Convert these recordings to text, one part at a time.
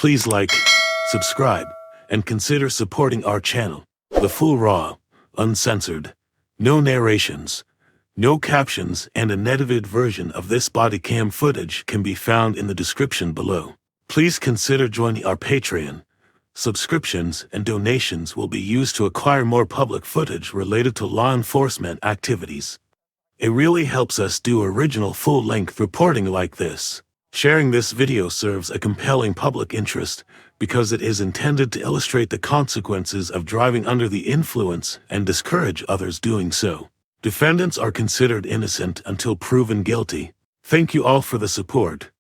Please like, subscribe, and consider supporting our channel. The full raw, uncensored, no narrations, no captions, and an edited version of this body cam footage can be found in the description below. Please consider joining our Patreon. Subscriptions and donations will be used to acquire more public footage related to law enforcement activities. It really helps us do original full-length reporting like this. Sharing this video serves a compelling public interest because it is intended to illustrate the consequences of driving under the influence and discourage others doing so. Defendants are considered innocent until proven guilty. Thank you all for the support.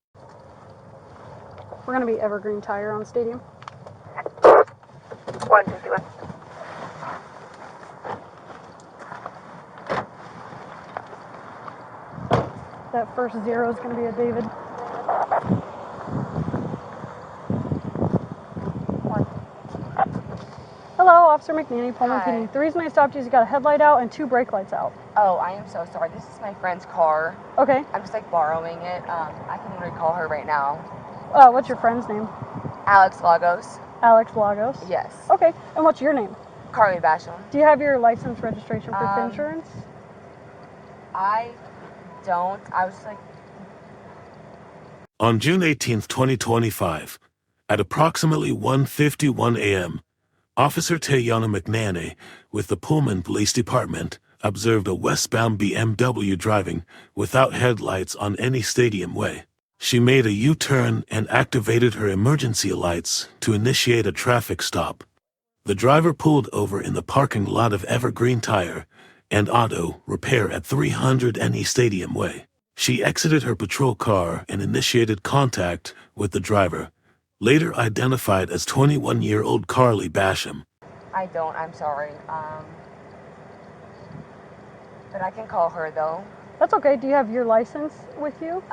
We're going to be Evergreen Tire on Stadium. 151. That first zero is going to be a David. Hello, Officer McNannay, Pullman Police. The reason I stopped you is you got a headlight out and 2 brake lights out. Oh, I am so sorry. This is my friend's car. Okay. I'm just like borrowing it. I can literally call her right now. What's your friend's name? Alex Lagos. Alex Lagos? Yes. Okay. And what's your name? Karly Basham. Do you have your license, registration, proof of insurance? I don't. I was just like... On June 18, 2025, at approximately 1:51 a.m., Officer Teayana McNannay, with the Pullman Police Department, observed a westbound BMW driving without headlights on any stadium way. She made a U-turn and activated her emergency lights to initiate a traffic stop. The driver pulled over in the parking lot of Evergreen Tire and Auto Repair at 300 NE Stadium Way. She exited her patrol car and initiated contact with the driver, later identified as 21-year-old Karly Basham. I don't. I'm sorry. But I can call her, though. That's okay. Do you have your license with you?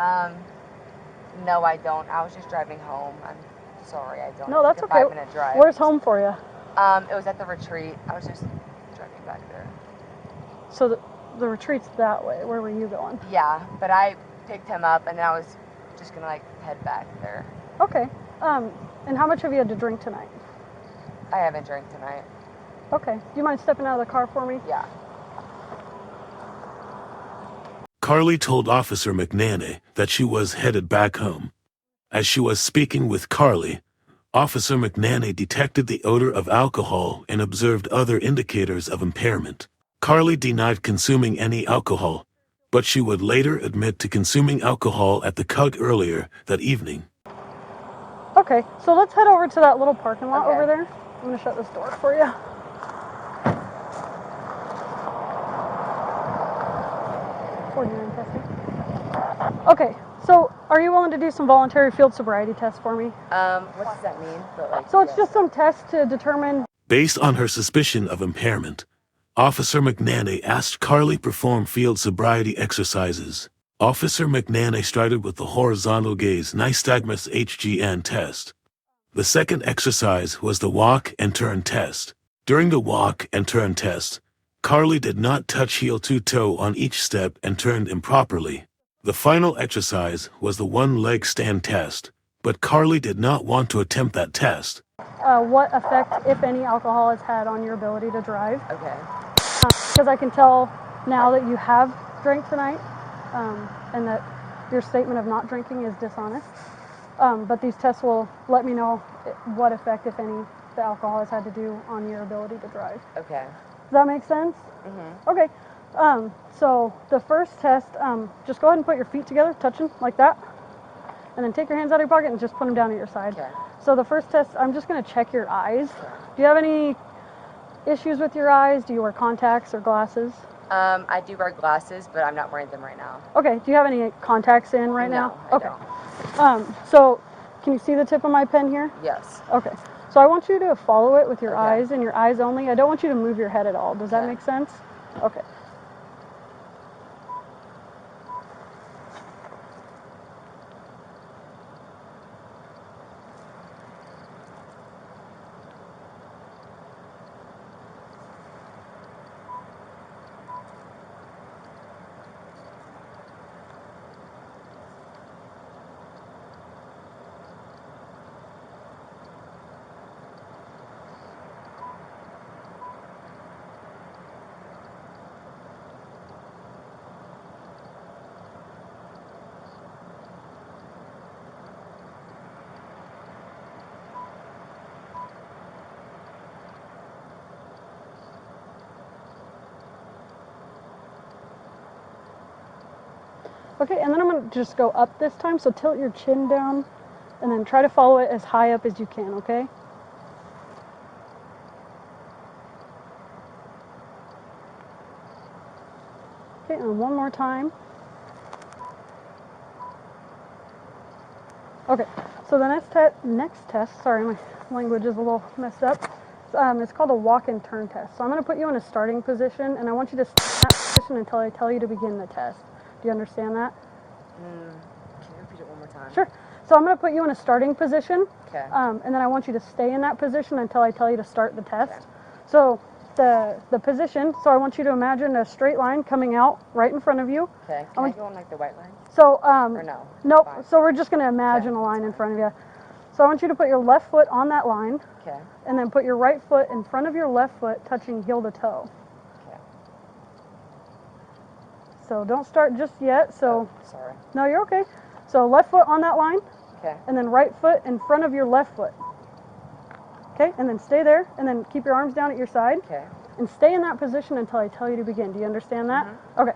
No, I don't. I was just driving home. I'm sorry. I don't. No, that's it's okay. a 5-minute drive. Where's home for you? It was at the retreat. I was just driving back there. So the retreat's that way. Where were you going? Yeah, but I picked him up, and then I was just going to, like, head back there. Okay. And how much have you had to drink tonight? I haven't drank tonight. Okay. Do you mind stepping out of the car for me? Yeah. Karly told Officer McNannay that she was headed back home. As she was speaking with Karly, Officer McNannay detected the odor of alcohol and observed other indicators of impairment. Karly denied consuming any alcohol, but she would later admit to consuming alcohol at the Coug earlier that evening. Okay, so let's head over to that little parking lot Okay. over there. I'm going to shut this door for you. Okay, so are you willing to do some voluntary field sobriety tests for me? What does that mean? So it's just some tests to determine... Based on her suspicion of impairment, Officer McNannay asked Karly perform field sobriety exercises. Officer McNannay started with the Horizontal Gaze Nystagmus HGN test. The second exercise was the walk and turn test. During the walk and turn test, Karly did not touch heel-to-toe on each step and turned improperly. The final exercise was the one-leg stand test, but Karly did not want to attempt that test. What effect, if any, alcohol has had on your ability to drive? Okay. Because I can tell now that you have drank tonight, and that your statement of not drinking is dishonest. But these tests will let me know what effect, if any, the alcohol has had to do on your ability to drive. Okay. Does that make sense? Mm-hmm. Okay. So the first test, just go ahead and put your feet together, touching like that. And then take your hands out of your pocket and just put them down at your side. Okay. So the first test, I'm just going to check your eyes. Do you have any issues with your eyes? Do you wear contacts or glasses? I do wear glasses, but I'm not wearing them right now. Okay. Do you have any contacts in right No, now? I Okay. don't. So can you see the tip of my pen here? Yes. Okay. So I want you to follow it with your Okay. eyes and your eyes only. I don't want you to move your head at all. Does that Okay. make sense? Okay. Okay, and then I'm going to just go up this time, so tilt your chin down and then try to follow it as high up as you can, okay? Okay, and one more time. Okay, so the next test, sorry, my language is a little messed up. It's called a walk and turn test. So I'm going to put you in a starting position, and I want you to stay in that position until I tell you to begin the test. Do you understand that? Can you repeat it one more time? Sure. So I'm going to put you in a starting position, Okay. and then I want you to stay in that position until I tell you to start the test. Okay. So the position, so I want you to imagine a straight line coming out right in front of you. Okay. Can I go on like the white line? So, Or no? nope. Fine. So we're just going to imagine Okay, a line in that's front of you. So I want you to put your left foot on that line, Okay. and then put your right foot in front of your left foot, touching heel to toe. Okay. So don't start just yet. So, Oh, sorry. no, you're okay. So left foot on that line, Okay. and then right foot in front of your left foot. Okay, and then stay there, and then keep your arms down at your side, Okay. and stay in that position until I tell you to begin. Do you understand that? Okay.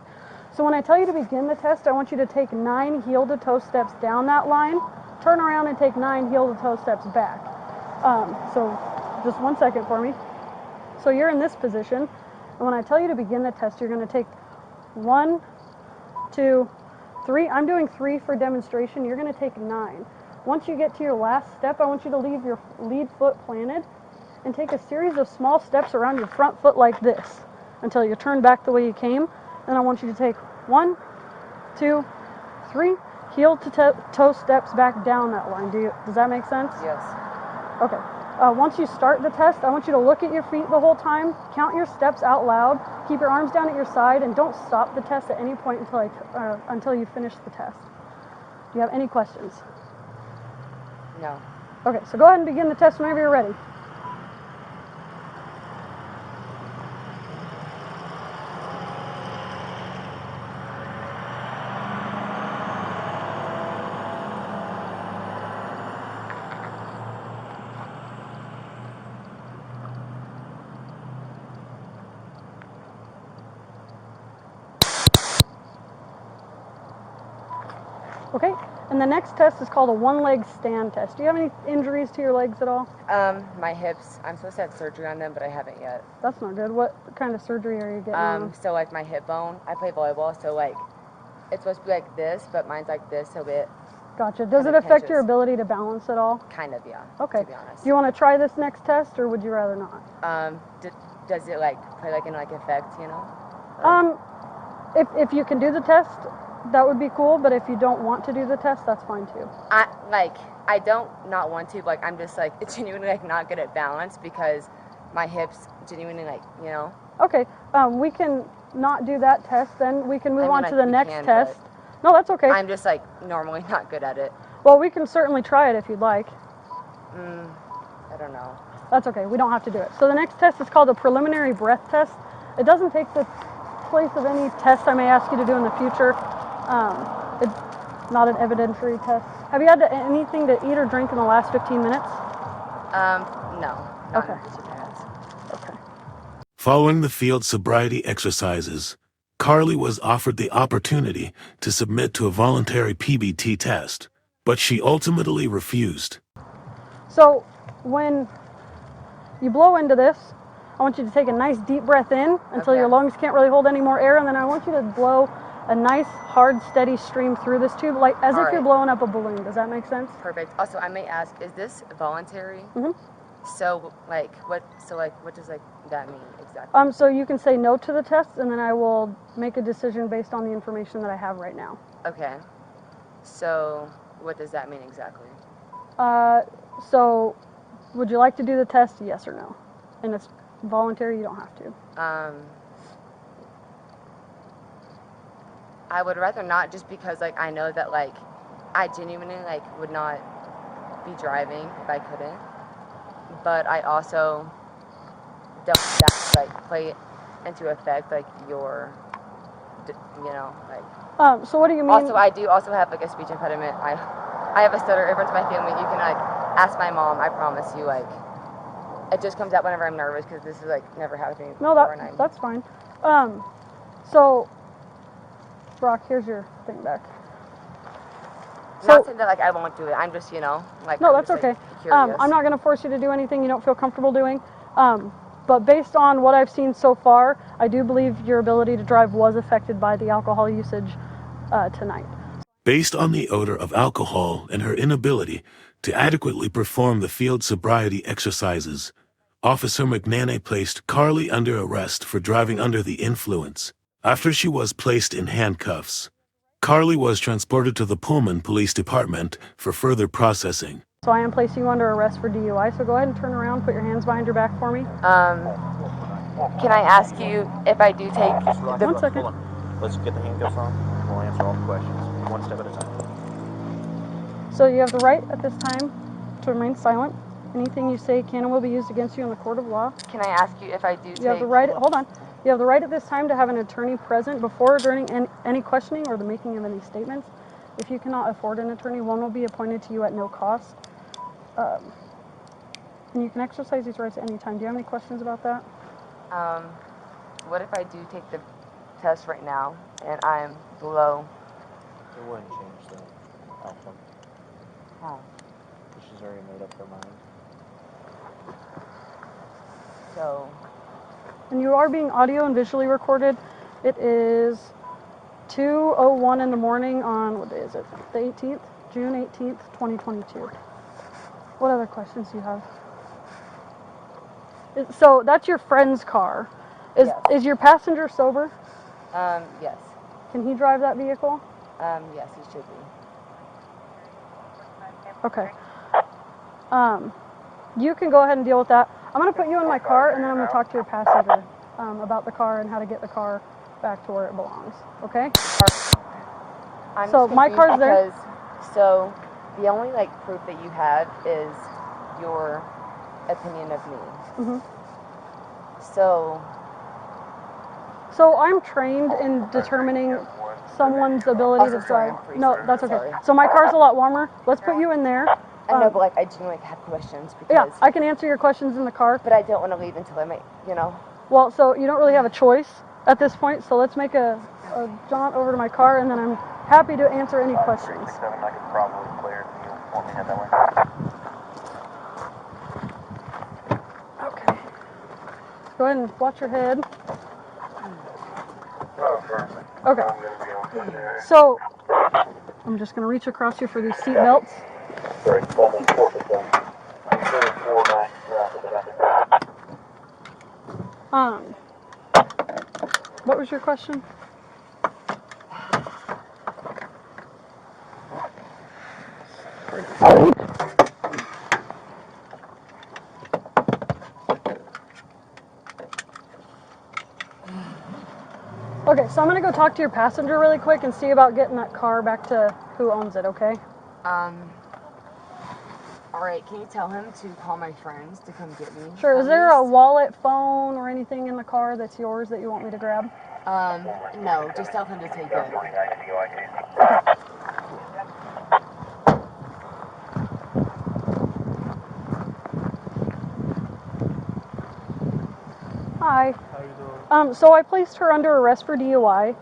So when I tell you to begin the test, I want you to take 9 heel-to-toe steps down that line, turn around and take 9 heel-to-toe steps back. So just 1 second for me. So you're in this position, and when I tell you to begin the test, you're going to take 1, 2, 3. I'm doing 3 for demonstration. You're going to take 9. Once you get to your last step, I want you to leave your lead foot planted and take a series of small steps around your front foot like this until you turn back the way you came. Then I want you to take 1, 2, 3 heel-to-toe steps back down that line. Does that make sense? Yes. Okay. Once you start the test, I want you to look at your feet the whole time, count your steps out loud, keep your arms down at your side, and don't stop the test at any point until you finish the test. Do you have any questions? No. Okay, so go ahead and begin the test whenever you're ready. Okay, and the next test is called a one-leg stand test. Do you have any injuries to your legs at all? My hips. I'm supposed to have surgery on them, but I haven't yet. That's not good. What kind of surgery are you getting on? So like my hip bone. I play volleyball, so like it's supposed to be like this, but mine's like this, so it Gotcha. Does it kinda affect your pinches. ability to balance at all? kind of, yeah. Okay. To be honest. Do you want to try this next test, or would you rather not? Does it like play like in like effect, you know? If you can do the test, that would be cool. But if you don't want to do the test, that's fine too. I don't not want to, but like I'm just like genuinely like not good at balance because my hips genuinely like, you know. Okay. We can not do that test. Then we can move on like, to the we next can, test. but No, that's okay. I'm just like normally not good at it. Well, we can certainly try it if you'd like. I don't know. That's okay. We don't have to do it. So the next test is called a preliminary breath test. It doesn't take the place of any test I may ask you to do in the future. It's not an evidentiary test. Have you had anything to eat or drink in the last 15 minutes? No. Not Okay. in 15 minutes. Okay. Following the field sobriety exercises, Karly was offered the opportunity to submit to a voluntary PBT test, but she ultimately refused. So when you blow into this, I want you to take a nice deep breath in until your lungs can't really hold any more air, and then I want you to blow a nice, hard, steady stream through this tube, like as if you're blowing up a balloon. Does that make sense? Perfect. Also, I may ask, is this voluntary? So what does like that mean exactly? So you can say no to the test, and then I will make a decision based on the information that I have right now. Okay. So what does that mean exactly? So would you like to do the test? Yes or no? And it's voluntary. You don't have to. I would rather not, just because like I know that like I genuinely like would not be driving if I couldn't. But I also don't want that to, like play into effect like your, you know, like. So what do you mean? Also, I do also have like a speech impediment. I have a stutter. Everyone's in my family. You can like ask my mom. I promise you, like it just comes out whenever I'm nervous because this is like never happened to me No, before. that's fine. So Rock, here's your thing back. Not saying that like I won't do it. I'm just, you know, like no, I'm that's just, okay. like, curious. I'm not going to force you to do anything you don't feel comfortable doing. But based on what I've seen so far, I do believe your ability to drive was affected by the alcohol usage tonight. Based on the odor of alcohol and her inability to adequately perform the field sobriety exercises, Officer McNannay placed Karly under arrest for driving under the influence. After she was placed in handcuffs, Karly was transported to the Pullman Police Department for further processing. So I am placing you under arrest for DUI, so go ahead and turn around, put your hands behind your back for me. Can I ask you if I do take... One second. Hold on. Let's get the handcuffs on. We'll answer all the questions, one step at a time. So you have the right at this time to remain silent. Anything you say can and will be used against you in the court of law. Can I ask you if I do take... You have the right, hold on. You have the right at this time to have an attorney present before or during any questioning or the making of any statements. If you cannot afford an attorney, one will be appointed to you at no cost. And you can exercise these rights at any time. Do you have any questions about that? What if I do take the test right now and I'm below? It wouldn't change the outcome. Oh. She's already made up her mind. So. And you are being audio and visually recorded. It is 2:01 in the morning on, what day is it? The 18th? June 18th, 2022. What other questions do you have? So that's your friend's car. Yes. Is your passenger sober? Yes. Can he drive that vehicle? Yes, he should be. Okay. You can go ahead and deal with that. I'm going to put you in my car, and then I'm going to talk to your passenger about the car and how to get the car back to where it belongs. Okay? I'm So just my confused car's there? because, so the only like proof that you have is your opinion of me. Mm-hmm. So I'm trained in determining someone's ability to sorry, drive. I'm freezing. No, that's okay. Sorry. So my car's a lot warmer. Let's put you in there. I know, but like I genuinely have questions because. Yeah, I can answer your questions in the car. But I don't want to leave until I make, you know. Well, so you don't really have a choice at this point. So let's make a jaunt over to my car, and then I'm happy to answer any questions. I could probably clear. You want me to head that way? Okay. Go ahead and watch your head. Okay. So I'm just going to reach across you for these seat belts. What was your question? Okay, so I'm going to go talk to your passenger really quick and see about getting that car back to who owns it, okay? Alright, can you tell him to call my friends to come get me? Sure, is there a wallet, phone, or anything in the car that's yours that you want me to grab? No, just tell him to take it. Hi. How you doing? So I placed her under arrest for DUI.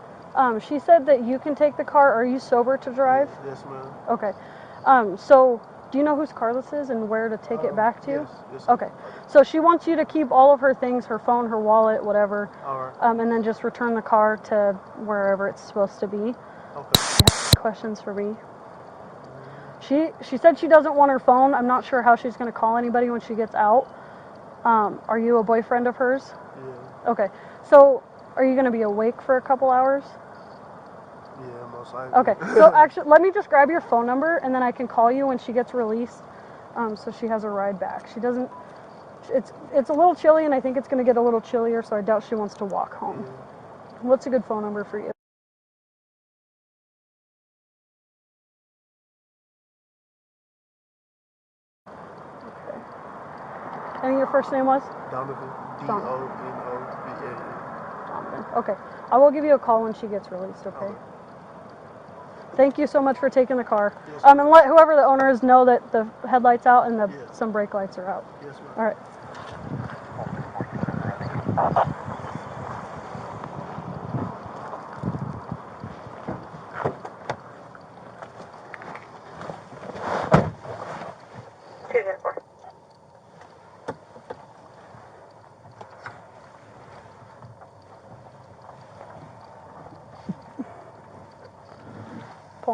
She said that you can take the car. Are you sober to drive? Yes, ma'am. Okay. So do you know whose car this is and where to take it back to? Yes. Okay. So she wants you to keep all of her things, her phone, her wallet, whatever. All right. And then just return the car to wherever it's supposed to be. Okay. You have any questions for me? She said she doesn't want her phone. I'm not sure how she's going to call anybody when she gets out. Are you a boyfriend of hers? Yeah. Okay. So are you going to be awake for a couple hours? Yeah, most likely. Okay. So actually, let me just grab your phone number, and then I can call you when she gets released, so she has a ride back. She doesn't. It's a little chilly, and I think it's going to get a little chillier, so I doubt she wants to walk home. Yeah. What's a good phone number for you? Okay. And your first name was? Donovan. D-O-N-O-V-A-N. Donovan. Okay. I will give you a call when she gets released, okay? Thank you so much for taking the car. Yes, And let whoever the owner is know that the headlight's out and some brake lights are out. Yes, ma'am. All right.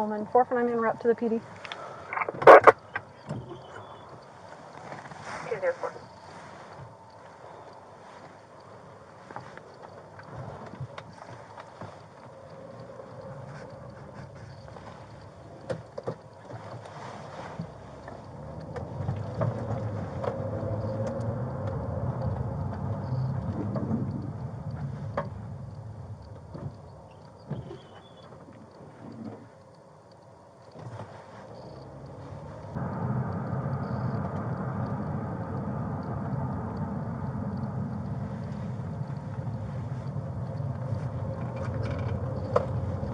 Pullman, 449 en route to the PD. 204.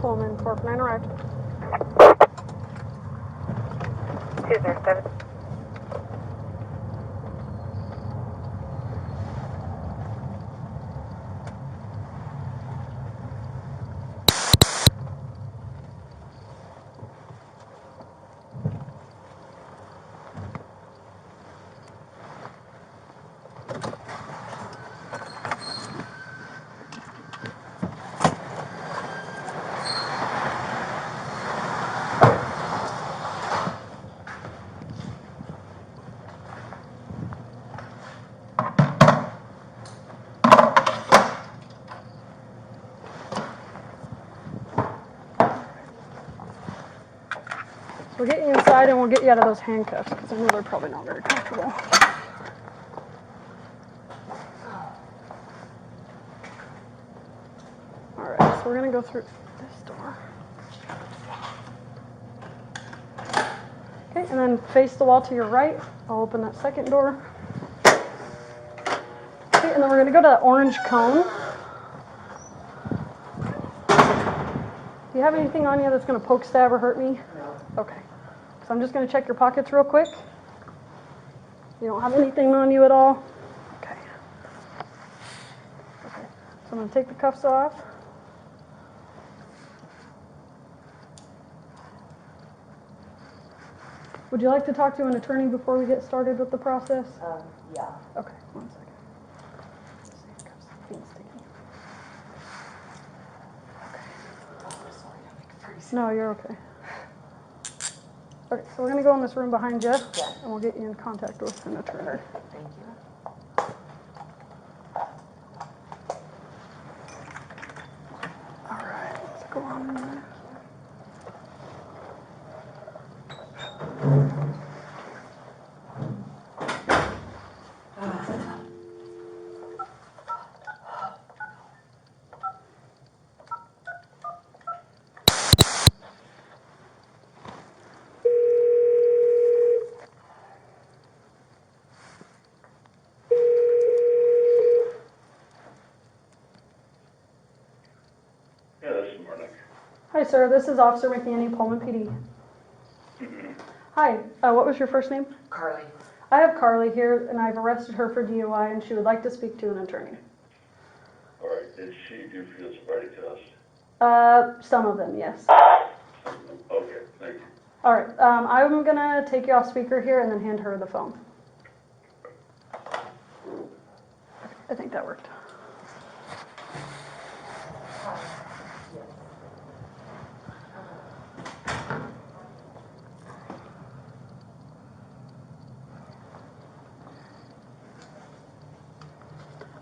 Pullman, 449 arrived. 207. We'll get you inside and we'll get you out of those handcuffs because I know they're probably not very comfortable. All right, so we're gonna go through this door. Okay, and then face the wall to your right. I'll open that second door. Okay, and then we're gonna go to that orange cone. Do you have anything on you that's gonna poke, stab, or hurt me? No. Okay. So I'm just gonna check your pockets real quick. You don't have anything on you at all? Okay. Okay. So I'm gonna take the cuffs off. Would you like to talk to an attorney before we get started with the process? Yeah. Okay, 1 second. Handcuffs, feet sticky. No, you're okay. Okay, so we're gonna go in this room behind you, and we'll get you in contact with an attorney. Thank you. All right, let's go on in there. Yeah, this is Marnick. Hi, sir. This is Officer McNannay, Pullman PD. Hi. What was your first name? Karly. I have Karly here, and I've arrested her for DUI, and she would like to speak to an attorney. All right, did she do field sobriety test? Some of them, yes. Okay, thank you. All right. I'm gonna take you off speaker here and then hand her the phone. I think that worked.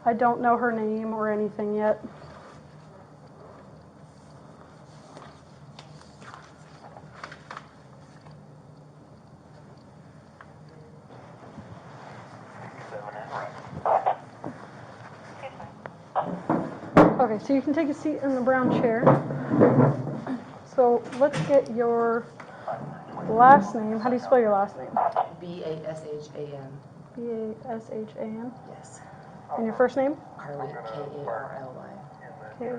I don't know her name or anything yet. Okay, so you can take a seat in the brown chair. So let's get your last name. How do you spell your last name? Basham. B-A-S-H-A-M. Yes. And your first name? Karly, Karly. Okay.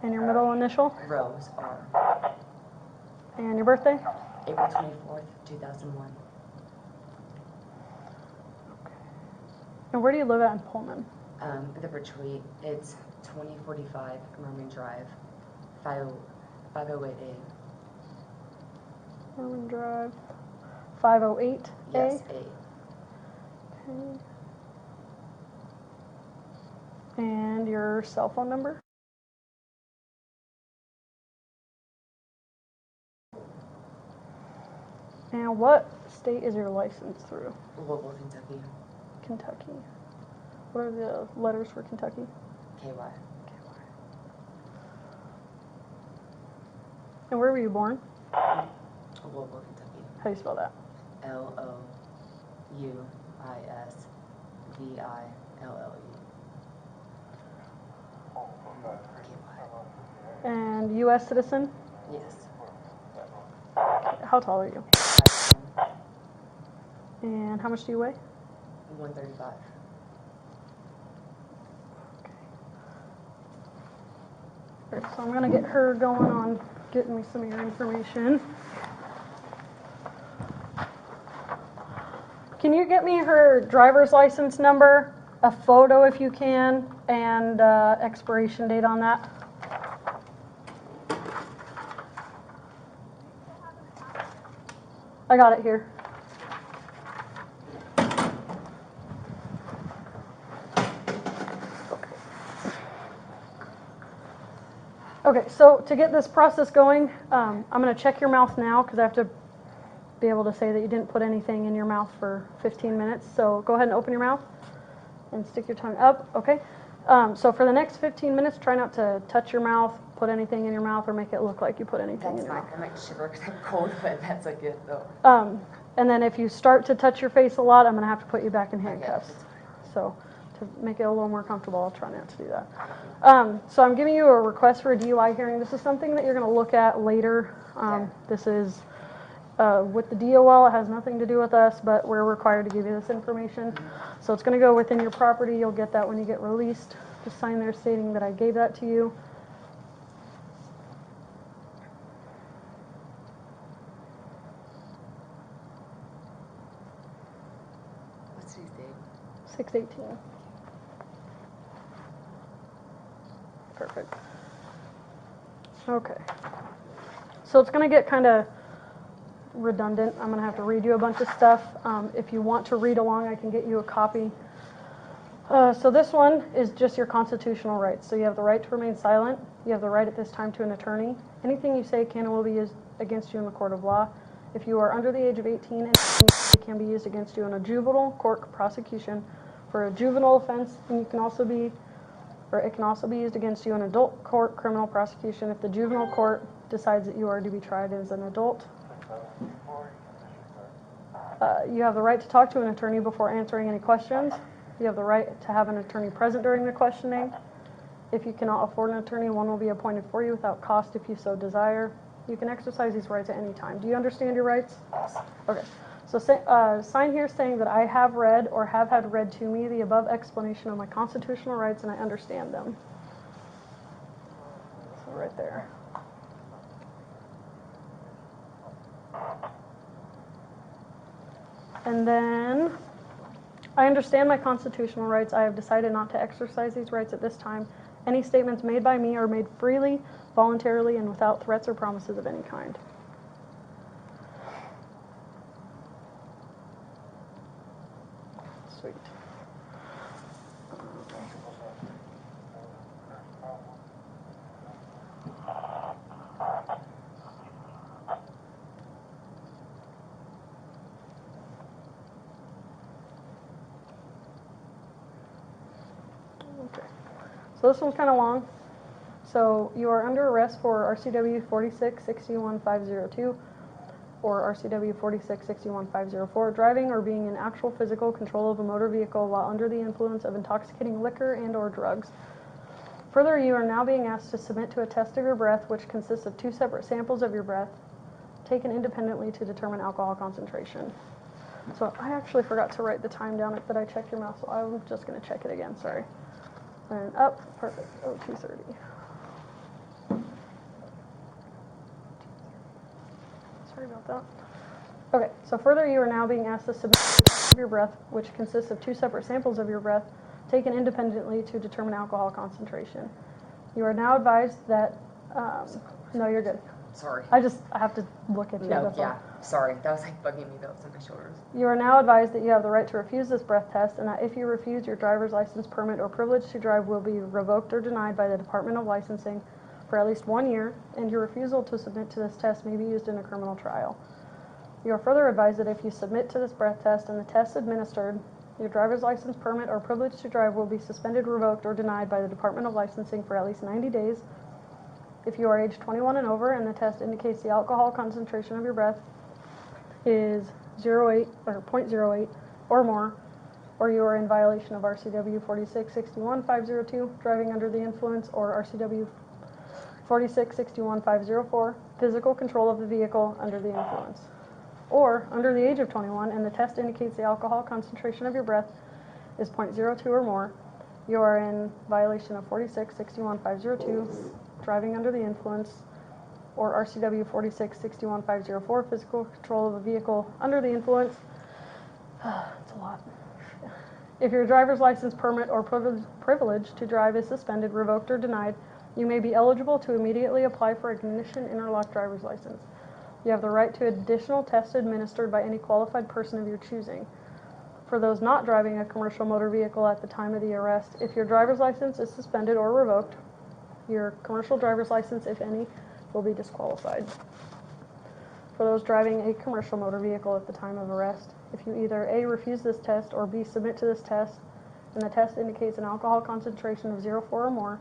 And your middle initial? Rose, R. And your birthday? April 24th, 2001. And where do you live at in Pullman? The retreat, it's 2045 Merman Drive, 508A. Norman Drive, 508A? Yes, A. Okay. And your cell phone number? And what state is your license through? Louisville, Kentucky. Kentucky. What are the letters for Kentucky? KY. And where were you born? Louisville, Kentucky. How do you spell that? Louisville. And U.S. citizen? Yes. How tall are you? 5'10", And how much do you weigh? 135. Alright, so I'm going to get her going on getting me some of your information. Can you get me her driver's license number, a photo if you can, and expiration date on that? I got it here. Okay, so to get this process going, I'm going to check your mouth now because I have to be able to say that you didn't put anything in your mouth for 15 minutes. So go ahead and open your mouth and stick your tongue up, okay? So for the next 15 minutes, try not to touch your mouth, put anything in your mouth, or make it look like you put anything That's in your fine. mouth. I might shiver because I'm cold, but that's like it though. And then if you start to touch your face a lot, I'm going to have to put you back in handcuffs. that's So to make it a little more comfortable, I'll try not to do that. So I'm giving you a request for a DUI hearing. This is something that you're going to look at later. This is with the DOL. It has nothing to do with us, but we're required to give you this information. So it's going to go within your property. You'll get that when you get released. Just sign there stating that I gave that to you. What's today's date? 6/18. Perfect. Okay. So it's going to get kind of redundant. I'm going to have to read you a bunch of stuff. If you want to read along, I can get you a copy. So this one is just your constitutional rights. So you have the right to remain silent. You have the right at this time to an attorney. Anything you say can and will be used against you in the court of law. If you are under the age of 18, it can be used against you in a juvenile court prosecution for a juvenile offense, and it can also be used against you in adult court criminal prosecution if the juvenile court decides that you are to be tried as an adult. You have the right to talk to an attorney before answering any questions. You have the right to have an attorney present during the questioning. If you cannot afford an attorney, one will be appointed for you without cost if you so desire. You can exercise these rights at any time. Do you understand your rights? Okay. So sign here saying that I have read or have had read to me the above explanation of my constitutional rights and I understand them. So right there. And then, I understand my constitutional rights. I have decided not to exercise these rights at this time. Any statements made by me are made freely, voluntarily, and without threats or promises of any kind. Sweet. Okay. So this one's kind of long. So you are under arrest for RCW 46-61502 or RCW 46-61504, driving or being in actual physical control of a motor vehicle while under the influence of intoxicating liquor and or drugs. Further, you are now being asked to submit to a test of your breath, which consists of 2 separate samples of your breath taken independently to determine alcohol concentration. So I actually forgot to write the time down that I checked your mouth, so I'm just going to check it again, sorry. And up, perfect, 0230. Sorry about that. Okay, so further, you are now being asked to submit a test of your breath, which consists of 2 separate samples of your breath taken independently to determine alcohol concentration. You are now advised that, no, you're good. Sorry. I have to look at you. No, yeah, sorry. That was like bugging me. That was on my shoulders. You are now advised that you have the right to refuse this breath test and that if you refuse, your driver's license, permit, or privilege to drive will be revoked or denied by the Department of Licensing for at least 1 year, and your refusal to submit to this test may be used in a criminal trial. You are further advised that if you submit to this breath test and the test administered, your driver's license, permit, or privilege to drive will be suspended, revoked, or denied by the Department of Licensing for at least 90 days. If you are age 21 and over and the test indicates the alcohol concentration of your breath is 0.8 or 0.08 or more, or you are in violation of RCW 46-61-502, driving under the influence, or RCW 46-61-504, physical control of the vehicle under the influence, or under the age of 21 and the test indicates the alcohol concentration of your breath is 0.02 or more, you are in violation of 46-61-502, driving under the influence, or RCW 46-61-504, physical control of a vehicle under the influence. It's a lot. If your driver's license, permit, or privilege to drive is suspended, revoked, or denied, you may be eligible to immediately apply for ignition interlock driver's license. You have the right to additional tests administered by any qualified person of your choosing. For those not driving a commercial motor vehicle at the time of the arrest, if your driver's license is suspended or revoked, your commercial driver's license, if any, will be disqualified. For those driving a commercial motor vehicle at the time of arrest, if you either A, refuse this test, or B, submit to this test, and the test indicates an alcohol concentration of 0.4 or more,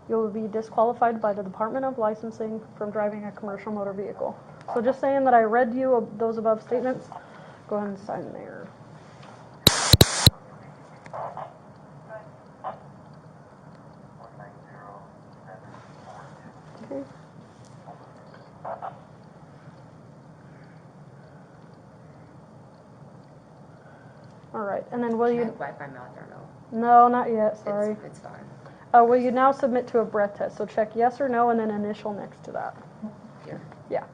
you will be disqualified by the Department of Licensing from driving a commercial motor vehicle. So just saying that I read you those above statements, go ahead and sign there. Okay. All right, and then will Can you? I wipe my mouth or no? No, not yet. Sorry. It's fine. Will you now submit to a breath test? So check yes or no, and then initial next to that. Here. Yeah.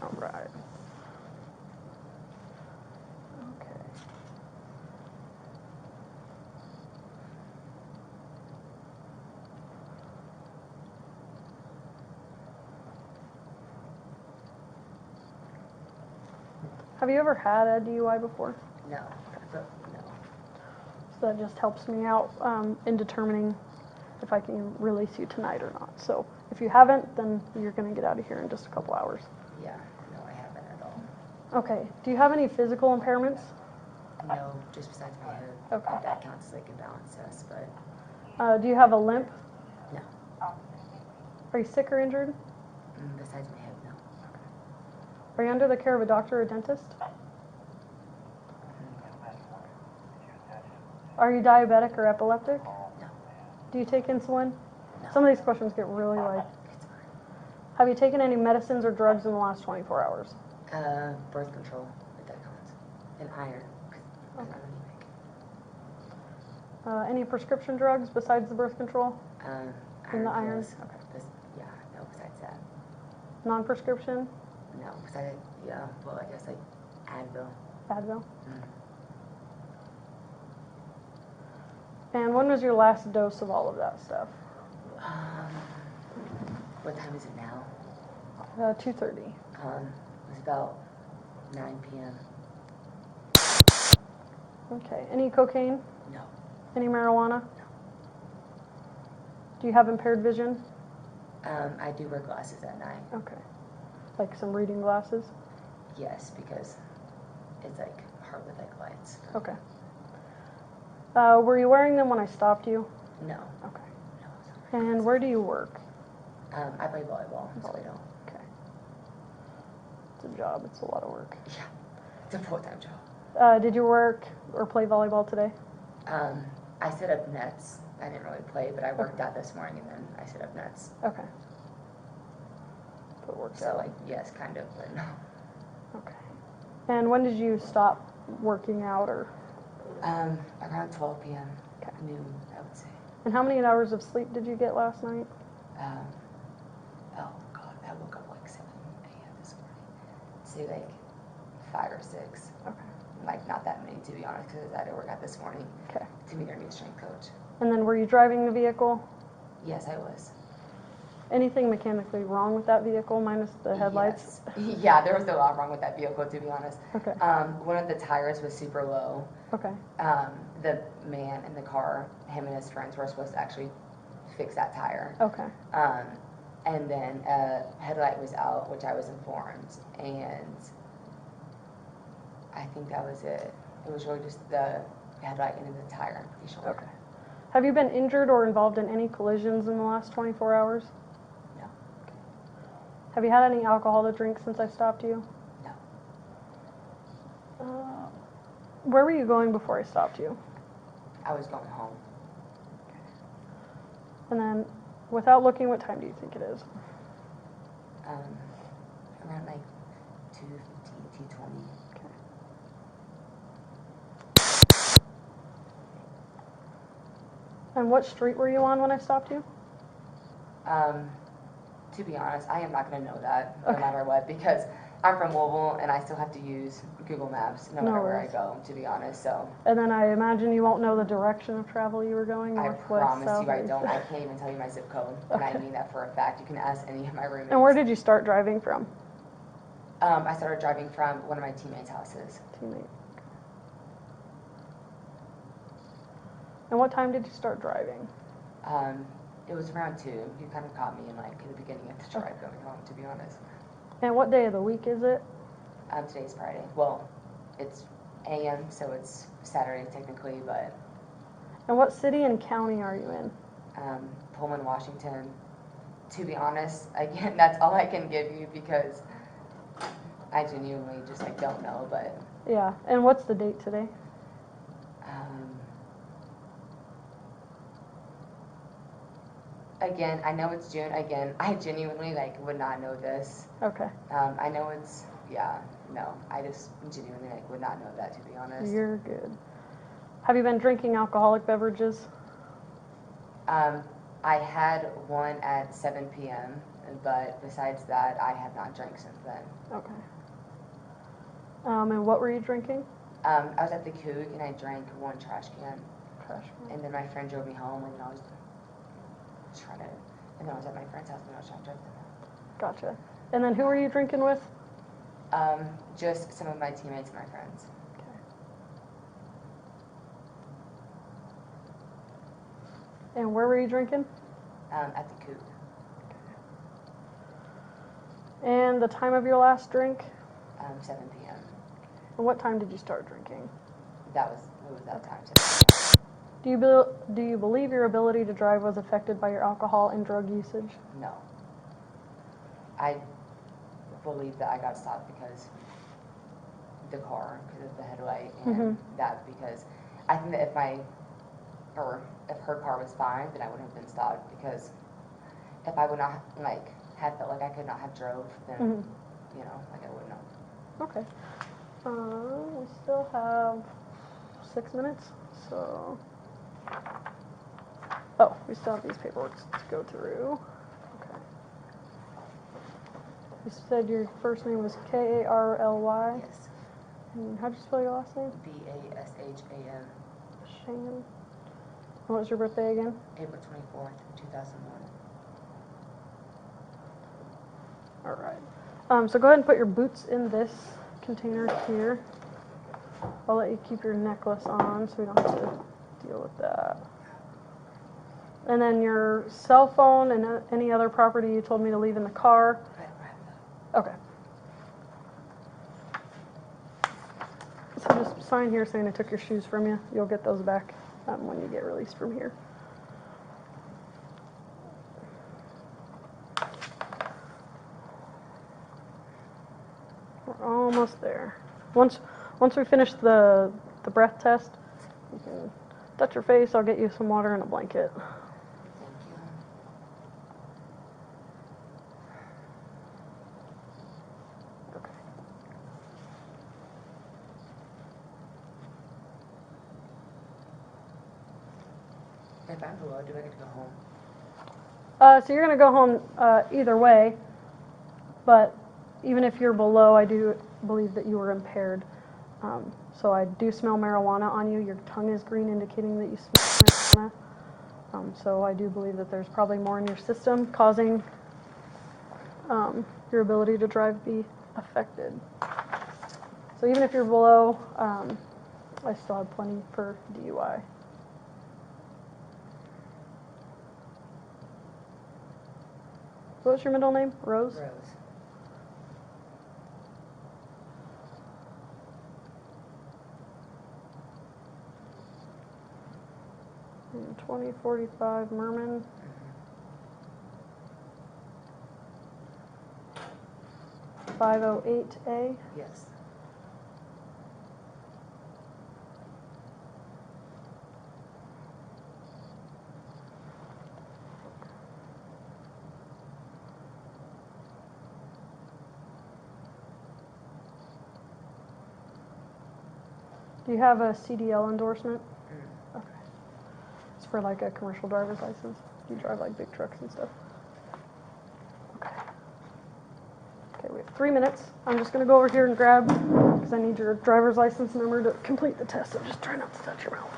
All right. Okay. Have you ever had a DUI before? No. No. So that just helps me out in determining if I can release you tonight or not. So if you haven't, then you're going to get out of here in just a couple hours. Yeah. No, I haven't at all. Okay. Do you have any physical impairments? No, just besides my head. Okay. That counts as like a balance test, but Do you have a limp? no. Are you sick or injured? Besides my head, no. Are you under the care of a doctor or dentist? Are you diabetic or epileptic? No. Do you take insulin? No. Some of these questions get really like. It's fine. Have you taken any medicines or drugs in the last 24 hours? Birth control, if that counts. And iron. Okay. I'm anemic. Any prescription drugs besides the birth control? And the iron? pills. Okay. Yeah, no, besides that. Non-prescription? No, besides, yeah, well, I guess like Advil. Advil? Mm. And when was your last dose of all of that stuff? What time is it now? 2:30. It was about 9 p.m. Okay. Any cocaine? No. Any marijuana? No. Do you have impaired vision? I do wear glasses at night. Okay. Like some reading glasses? Yes, because it's like hard with like lights. Okay. Were you wearing them when I stopped you? No. Okay. No. It's not And where do you work? I play volleyball, so I don't. Okay. It's a job. It's a lot of work. Yeah. It's a full-time job. Did you work or play volleyball today? I set up nets. I didn't really play, but I worked out this morning and then I set up nets. Okay. So it works So out. like, yes, kind of, but no. Okay. And when did you stop working out, or? Around 12 p.m. Okay. Noon, I would say. And how many hours of sleep did you get last night? Oh God, I woke up like 7 a.m. this morning. Say like 5 or 6. Okay. Like not that many, to be honest, because I had to work out this morning Okay. to meet our new strength coach. And then were you driving the vehicle? Yes, I was. Anything mechanically wrong with that vehicle minus the headlights? Yes. Yeah, there was a lot wrong with that vehicle, to be honest. Okay. One of the tires was super low. Okay. The man in the car, him and his friends were supposed to actually fix that tire. Okay. and then a headlight was out, which I was informed, and I think that was it. It was really just the headlight and the tire, I'm pretty sure. Okay. Have you been injured or involved in any collisions in the last 24 hours? No. Have you had any alcohol to drink since I stopped you? No. Where were you going before I stopped you? I was going home. And then, without looking, what time do you think it is? Around like 2:15, 2:20. Okay. And what street were you on when I stopped you? To be honest, I am not going to know that no Okay. matter what, because I'm from Louisville and I still have to use Google Maps no No matter where I worries. go, to be honest. So And then I imagine you won't know the direction of travel you were going, I northwest, promise you I southeast. don't. I can't even tell you my zip code, and I Okay. mean that for a fact. You can ask any of my roommates. And where did you start driving from? I started driving from one of my teammates' houses. Teammate. And what time did you start driving? It was around 2. You kind of caught me in like the beginning of the drive going home, to be honest. And what day of the week is it? Today's Friday. Well, it's AM, so it's Saturday technically, but And what city and county are you in? Pullman, Washington. To be honest, again, that's all I can give you because I genuinely just like don't know. But Yeah. And what's the date today? again, I know it's June. Again, I genuinely like would not know this. Okay. I know it's no. I just genuinely like would not know that, to be honest. You're good. Have you been drinking alcoholic beverages? I had one at 7 p.m., but besides that, I have not drank since then. Okay. And what were you drinking? I was at the Coug and I drank 1 trash can, Trash can. and then my friend drove me home, and I was trying to, and then I was at my friend's house and I was trying to drive them home. Gotcha. And then who were you drinking with? Just some of my teammates and my friends. Okay. And where were you drinking? At the Coug. And the time of your last drink? 7 p.m. And what time did you start drinking? It was that time. 7 Do you believe your ability to drive was affected by your alcohol and drug usage? No. I believe that I got stopped because the car, because of the headlight, and that because I think that if her car was fine, then I wouldn't have been stopped, because if I would not had felt like I could not have drove, then I wouldn't have. Okay. We still have 6 minutes, so. Oh, we still have these paperwork to go through. Okay. You said your first name was Karly. Yes. And how'd you spell your last name? Basham. Shan. And what was your birthday again? April 24th, 2001. All right. So go ahead and put your boots in this container here. I'll let you keep your necklace on so we don't have to deal with that. And then your cell phone and any other property you told me to leave in the car. Okay. So just sign here saying I took your shoes from you. You'll get those back when you get released from here. We're almost there. Once we finish the breath test, you can touch your face. I'll get you some water and a blanket. Thank you. Okay. If I'm below, do I get to go home? So you're going to go home either way, but even if you're below, I do believe that you were impaired. So I do smell marijuana on you. Your tongue is green, indicating that you smell marijuana. So I do believe that there's probably more in your system causing your ability to drive be affected. So even if you're below, I still have plenty for DUI. What's your middle name? Rose? Rose. And 2045 Merman. 508A. Yes. Do you have a CDL endorsement? Mm. Okay. It's for like a commercial driver's license. You drive like big trucks and stuff. Okay. Okay, we have 3 minutes. I'm just gonna go over here and grab, because I need your driver's license number to complete the test. So just try not to touch your mouth.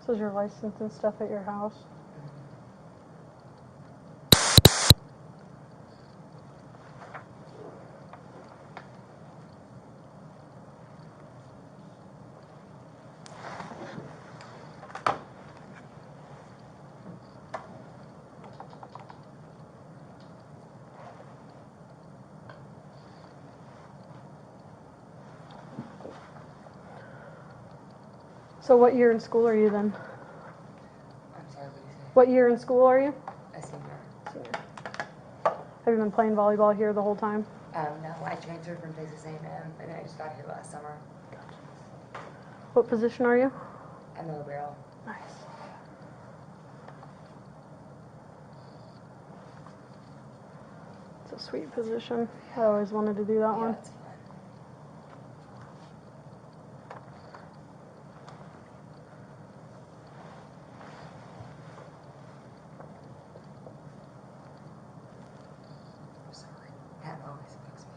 So is your license and stuff at your house? So what year in school are you then? I'm sorry, what did you say? What year in school are you? A senior. Senior. Have you been playing volleyball here the whole time? No, I transferred from Texas A&M, and I just got here last summer. What position are you? I'm a libero. Nice. It's a sweet position. I always wanted to do that one. It's fun. I'm sorry. That always makes me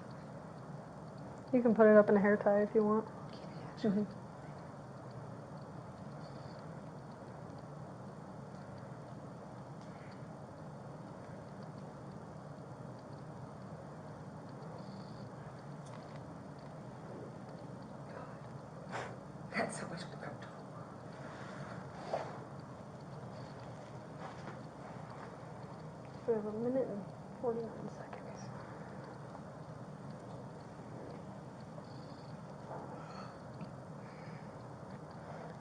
cry. You can put it up in a hair tie if you want. Can I actually? That's so much more comfortable. We have 1 minute and 49 seconds.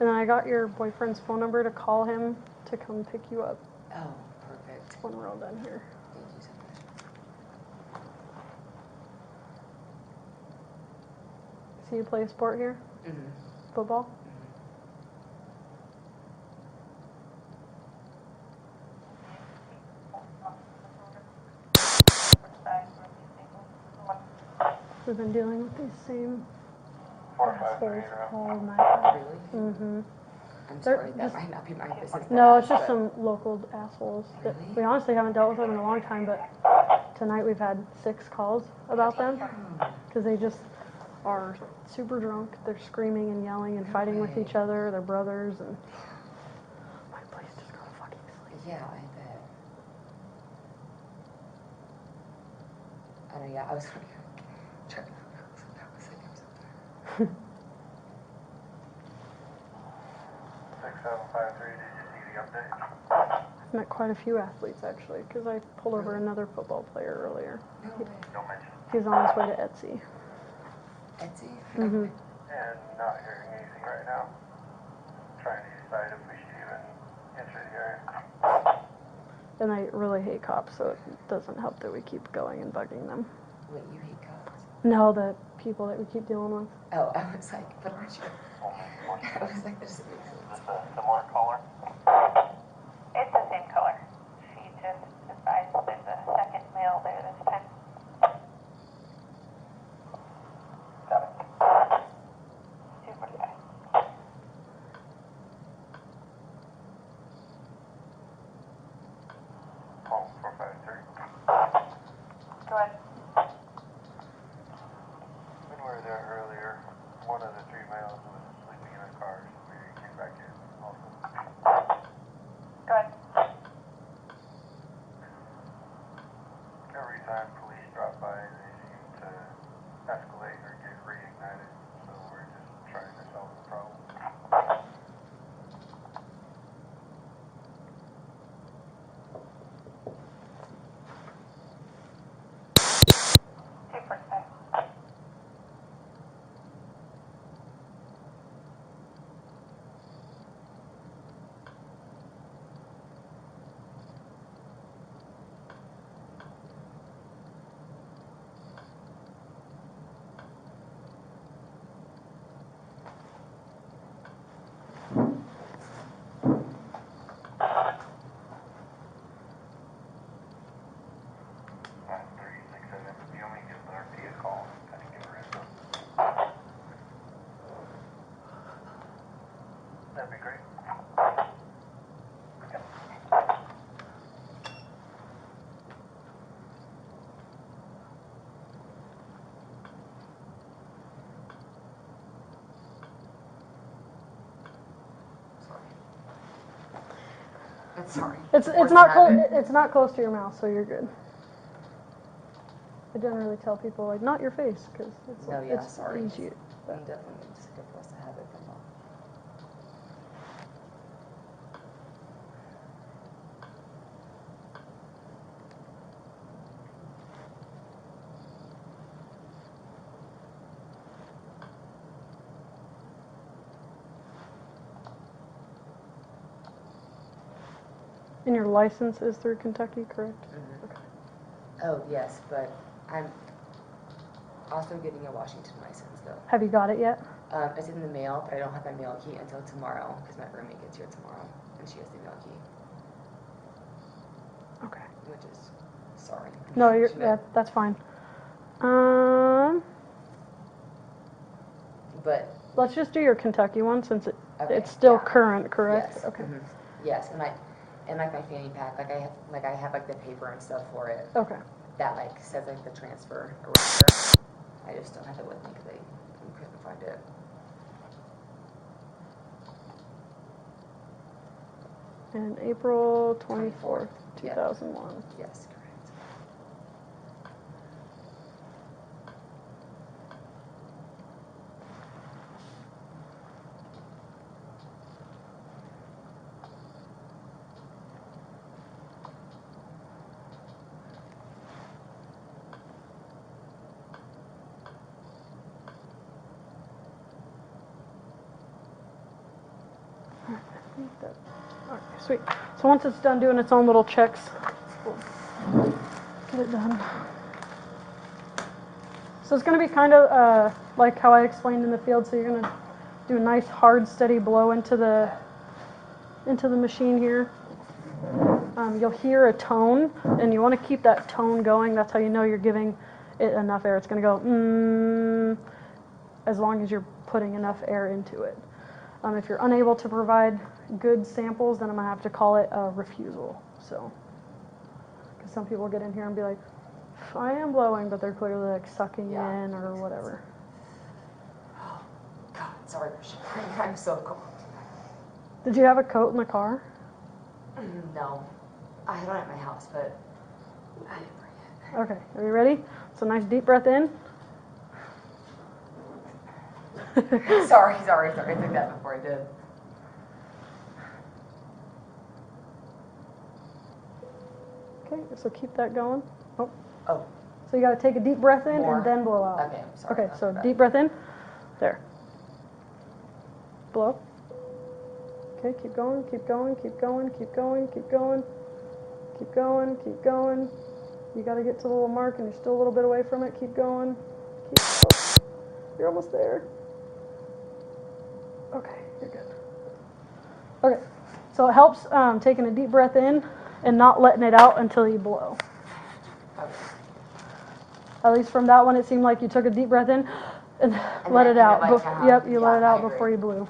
And then I got your boyfriend's phone number to call him to come pick you up Oh, perfect. when we're all done here. Thank you so much. So you play a sport here? Mm-hmm. Football? We've been dealing with these same assholes all night. Really? Mm-hmm. I'm They're sorry, that just- might not be my business. No, it's just but- some local assholes that Really? we honestly haven't dealt with them in a long time, but tonight we've had 6 calls about them because they just are super drunk. They're screaming and yelling and fighting with each other. They're brothers and my place just got fucking sleep. Yeah, I bet. I know, yeah, I was trying to that was like, I'm so tired. 6753, did you see the update? I've met quite a few athletes actually because I pulled over another football player earlier. No way. Don't mention. He's on his way to Etsy. Etsy? Mm-hmm. And not hearing anything right now. Trying to decide if we should even enter the area. And I really hate cops, so it doesn't help that we keep going and bugging them. Wait, you hate cops? No, the people that we keep dealing with. Oh, I was like, but aren't you? I was like, this makes sense. Is this a similar color? It's the same color. She just decides there's a second male there this time. ahead. When we were there earlier, one of the three males was sleeping in a car. We came back here also. Go ahead. Every time police drop by, they seem to escalate or get reignited. So we're just trying to solve the problem. Take first step. You want me to give the RP a call? I can give her info. That'd be great. Sorry. It's Force not habit. it's not close to your mouth, so you're good. I generally tell people like not your face because it's No, yeah, it's sorry. easy. I'm definitely just gonna force a habit from mom. And your license is through Kentucky, correct? Okay. Oh, yes, but I'm also getting a Washington license, though. Have you got it yet? It's in the mail, but I don't have my mail key until tomorrow, because my roommate gets here tomorrow, and she has the mail key, Okay. which is, sorry. No, unfortunate. that's fine. But, Let's just do your Kentucky one since okay, it's still yeah. current, correct? Yes. Okay. mhm, Yes, and like my fanny pack, I have like the paper and stuff for it Okay. that like says like the transfer or whatever. I just don't have it with me because I couldn't find it. And April 24th, 24th, yeah. 2001. Yes, correct. Okay, sweet. So once it's done doing its own little checks, we'll get it done. So it's going to be kind of like how I explained in the field. So you're going to do a nice, hard, steady blow into the machine here. You'll hear a tone, and you want to keep that tone going. That's how you know you're giving it enough air. It's going to go as long as you're putting enough air into it. If you're unable to provide good samples, then I'm going to have to call it a refusal. So, because some people get in here and be like, I am blowing, but they're clearly like sucking Yeah. in or whatever. Oh, God, sorry, I'm so cold. Did you have a coat in the car? No, I had one at my house, but I didn't bring it. Okay, are you ready? So nice deep breath in. Sorry, I took that before I did. Okay, so keep that going. Oh. Oh. So you got to take a deep breath in More? and then blow out. Okay, I'm sorry. Okay, so deep breath in. There. Blow. Okay, keep going, keep going, keep going, keep going, keep going. Keep going, keep going. You got to get to the little mark and you're still a little bit away from it. Keep going. Keep going. You're almost there. Okay, you're good. Okay, so it helps taking a deep breath in and not letting it out until you blow. Okay. At least from that one, it seemed like you took a deep breath in and let it out. Yep, you let it out before you blew.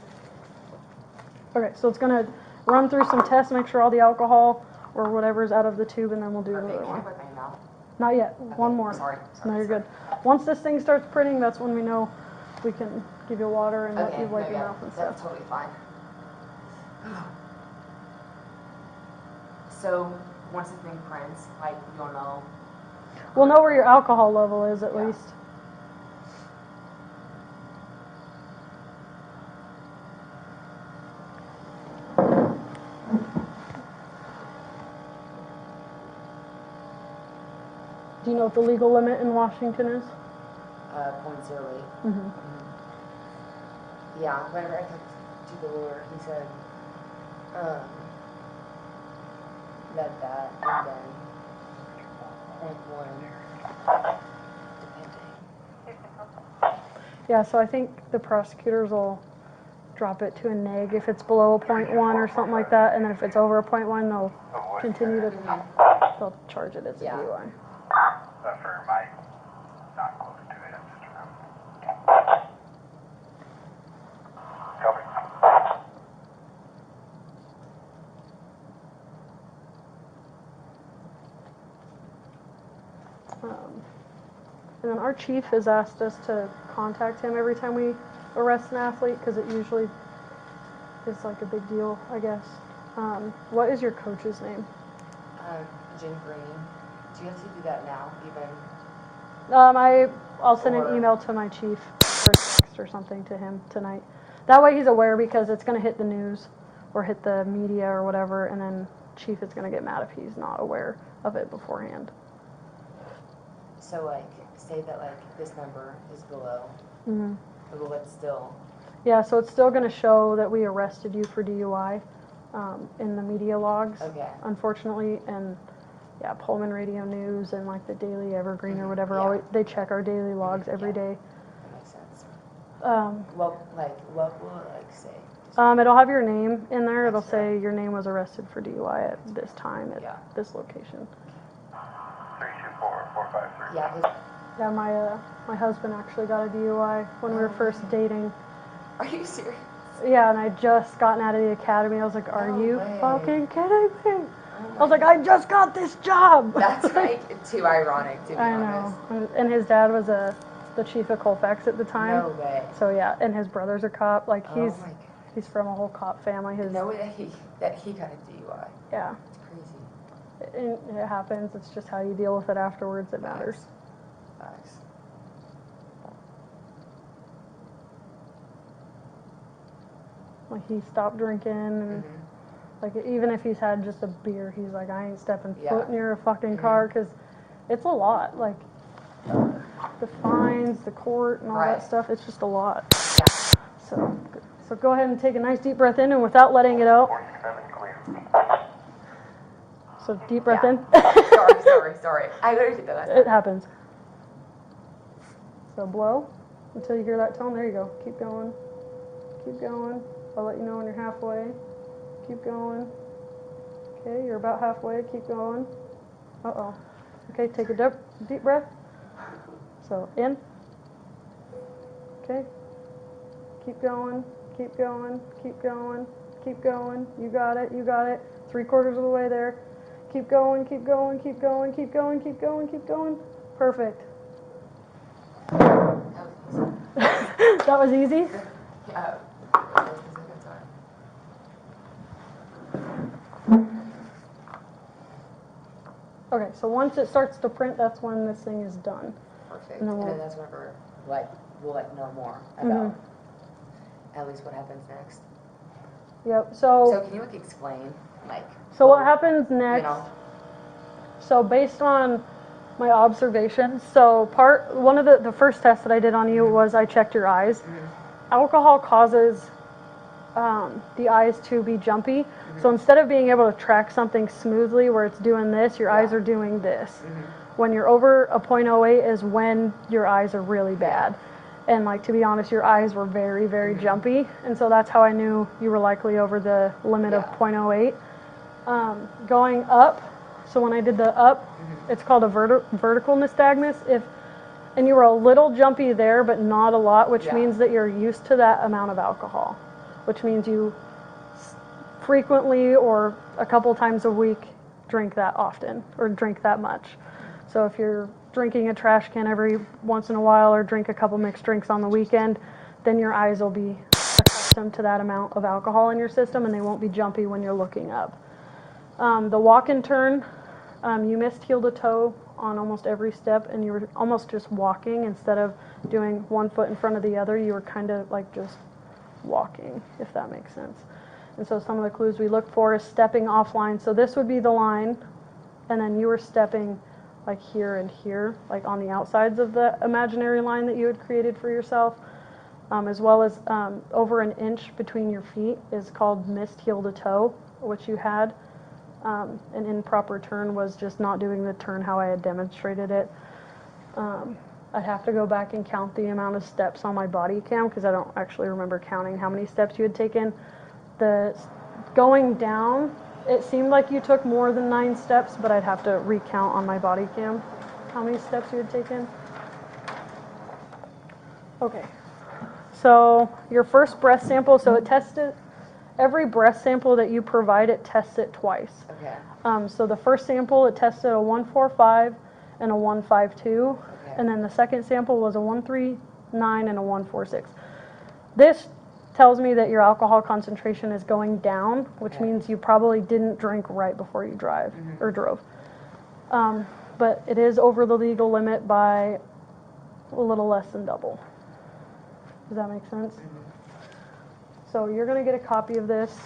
Okay, so it's going to run through some tests, make sure all the alcohol or whatever's out of the tube, and then we'll do another one. With my mouth. Not yet. One more. Sorry. No, you're good. Once this thing starts printing, that's when we know we can give you water and let Okay, you wipe no, your yeah, mouth and that's stuff. totally fine. So once the thing prints, like you'll know. We'll know where your alcohol level is at Yeah. least. Do you know what the legal limit in Washington is? 0.08. Mm-hmm. Yeah, whenever I talked to the lawyer, he said that and then 0.1, depending. Yeah, so I think the prosecutors will drop it to a neg if it's below a 0.1 or something like that, and then if it's over a 0.1, they'll continue to, they'll charge it as a Yeah. DUI. Suffer might not close to it. Copy. And then our chief has asked us to contact him every time we arrest an athlete because it usually is like a big deal, I guess. What is your coach's name? Jim Green. Do you have to do that now, even? I'll send an email to my chief or text or something to him tonight. That way he's aware because it's going to hit the news or hit the media or whatever, and then chief is going to get mad if he's not aware of it beforehand. So, like, say that, like, this number is below, Mm-hmm. but will it still? Yeah, so it's still going to show that we arrested you for DUI in the media logs, Okay. unfortunately, and yeah, Pullman Radio News and like the Daily Evergreen or whatever, Yeah. always, they check our daily logs every day. That makes sense. Um, What will it, like, say? It'll have your name in there. It'll That's right. say your name was arrested for DUI at this time at Yeah. this location. 324-453. Yeah, 'cause- Yeah, my husband actually got a DUI when we were first dating. are you serious? Yeah, and I just gotten out of the academy. I was like, are No you way. fucking kidding me? Oh I was like, I just got this job. That's like too ironic, to be I honest. know. And his dad was the chief of Colfax at the time. No way. So yeah, and his brother's a cop. Like Oh my God. he's from a whole cop family. No way that he got a DUI. Yeah. It's crazy. It happens. It's just how you deal with it afterwards that matters. Facts. Like he stopped drinking, and like even if he's had just a beer, he's like, I ain't stepping foot near a fucking car because it's a lot. Like the fines, the court, and all that stuff. It's just a lot. Yeah. So go ahead and take a nice deep breath in, and without letting it out. 467 clear. So deep breath in. Sorry. I literally did that last It time. happens. So blow until you hear that tone. There you go. Keep going. Keep going. I'll let you know when you're halfway. Keep going. Okay, you're about halfway. Keep going. Uh-oh. Okay, take a deep breath. So in. Okay. Keep going. Keep going. Keep going. Keep going. You got it. You got it. 3/4 of the way there. Keep going. Keep going. Keep going. Keep going. Keep going. Keep going. Perfect. That was easy? Yeah. This is a good time. Okay, so once it starts to print, that's when this thing is done. Perfect. And And then then we'll- that's whenever, like, we'll, like, know more about at least what happens next. Yep, So can you, like, explain, like... So what happens next? You know? So based on my observations, so one of the first tests that I did on you was I checked your eyes. Alcohol causes the eyes to be jumpy. So instead of being able to track something smoothly where it's doing this, your eyes are doing this. When you're over a 0.08 is when your eyes are really bad. And like, to be honest, your eyes were very, very jumpy. And so that's how I knew you were likely over the limit of 0.08. Going up, so when I did the up, it's called a vertical nystagmus. And you were a little jumpy there, but not a lot, which means that you're used to that amount of alcohol, which means you frequently or a couple times a week drink that often or drink that much. So if you're drinking a trash can every once in a while or drink a couple mixed drinks on the weekend, then your eyes will be accustomed to that amount of alcohol in your system and they won't be jumpy when you're looking up. The walk and turn, you missed heel to toe on almost every step and you were almost just walking instead of doing one foot in front of the other. You were kind of like just walking, if that makes sense. And so some of the clues we look for is stepping offline. So this would be the line, and then you were stepping like here and here, like on the outsides of the imaginary line that you had created for yourself, as well as over an inch between your feet is called missed heel to toe, which you had. An improper turn was just not doing the turn how I had demonstrated it. I'd have to go back and count the amount of steps on my body cam because I don't actually remember counting how many steps you had taken. The going down, it seemed like you took more than 9 steps, but I'd have to recount on my body cam how many steps you had taken. Okay, so your first breath sample, so it tested, every breath sample that you provide, it tests it twice. Okay. So the first sample, it tested a 145 and a 152, Okay. and then the second sample was a 139 and a 146. This tells me that your alcohol concentration is going down, which Okay. means you probably didn't drink right before you drive or drove. But it is over the legal limit by a little less than double. Does that make sense? So you're going to get a copy of this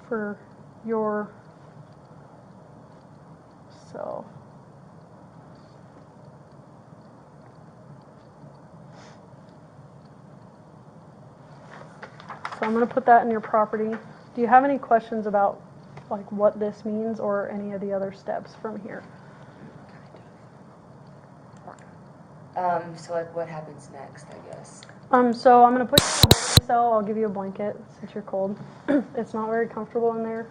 for your self. So I'm going to put that in your property. Do you have any questions about like what this means or any of the other steps from here? So like what happens next, I guess? So I'm going to put you in a holding cell. I'll give you a blanket since you're cold. It's not very comfortable in there.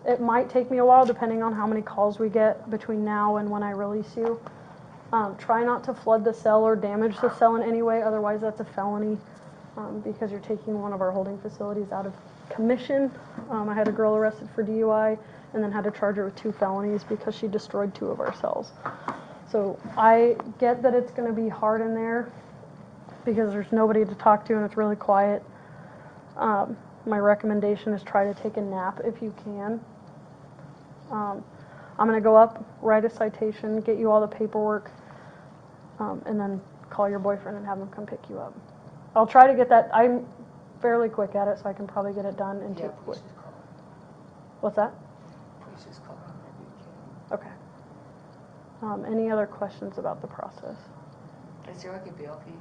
It might take me a while depending on how many calls we get between now and when I release you. Try not to flood the cell or damage the cell in any way, otherwise that's a felony because you're taking one of our holding facilities out of commission. I had a girl arrested for DUI and then had to charge her with 2 felonies because she destroyed 2 of our cells. So I get that it's going to be hard in there because there's nobody to talk to and it's really quiet. My recommendation is try to take a nap if you can. I'm going to go up, write a citation, get you all the paperwork, and then call your boyfriend and have him come pick you up. I'll try to get that. I'm fairly quick at it, so I can probably get it done in 2 weeks. Please just call. What's that? Please just call me whenever you can. Okay. Any other questions about the process? Is there like a bail fee?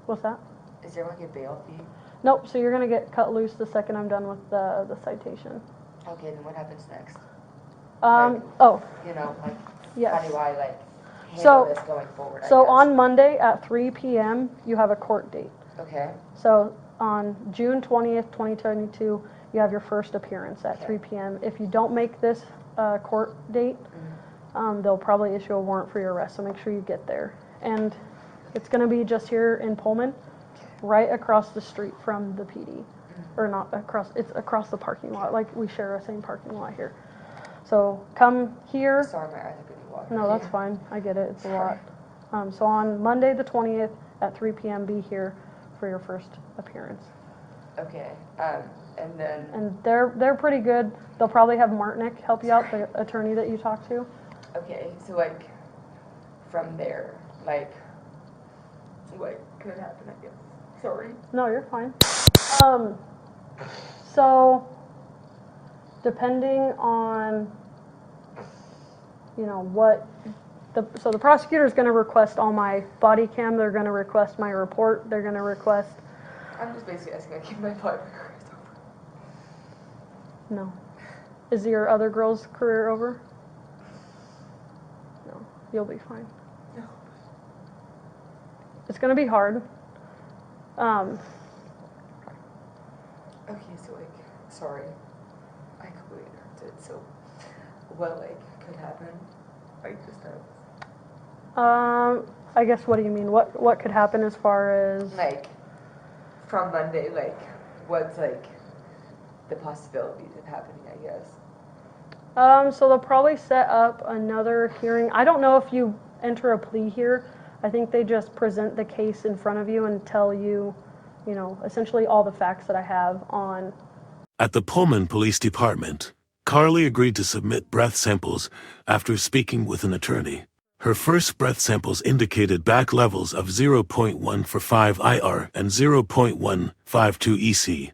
What's that? Is there like a bail fee? Nope, so you're going to get cut loose the second I'm done with the citation. Okay, then what happens next? Oh, You know, like, yes. how do I like handle So- this going forward? I So guess? on Monday at 3 p.m., you have a court date. Okay. So on June 20th, 2022, you have your first appearance at Okay. 3 p.m. If you don't make this court date, they'll probably issue a warrant for your arrest, so make sure you get there. And it's going to be just here in Pullman, right across the street from the PD. Or not across, it's across the parking lot, like we share a same parking lot here. So come here. Sorry, my eyes are getting watery. No, that's fine. I get it. It's a lot. So on Monday the 20th at 3 p.m. be here for your first appearance. Okay. And then. And they're pretty good. They'll probably have Martinick help you out, the attorney that you talk to. Okay, so like from there, like what could happen? I guess. Sorry. No, you're fine. So depending on what so the prosecutor is going to request all my body cam. They're going to request my report. They're going to request. I'm just basically asking. I keep my five careers over. No. Is your other girl's career over? No. You'll be fine. No. It's going to be hard. Okay, so like, sorry, I completely interrupted. So, what like could happen? Like just I guess what do you mean? What could happen as far as like from Monday, like what's like the possibilities of happening? I guess. So they'll probably set up another hearing. I don't know if you enter a plea here. I think they just present the case in front of you and tell you, you know, essentially all the facts that I have on. At the Pullman Police Department, Karly agreed to submit breath samples after speaking with an attorney. Her first breath samples indicated BAC levels of 0.145 IR and 0.152 EC.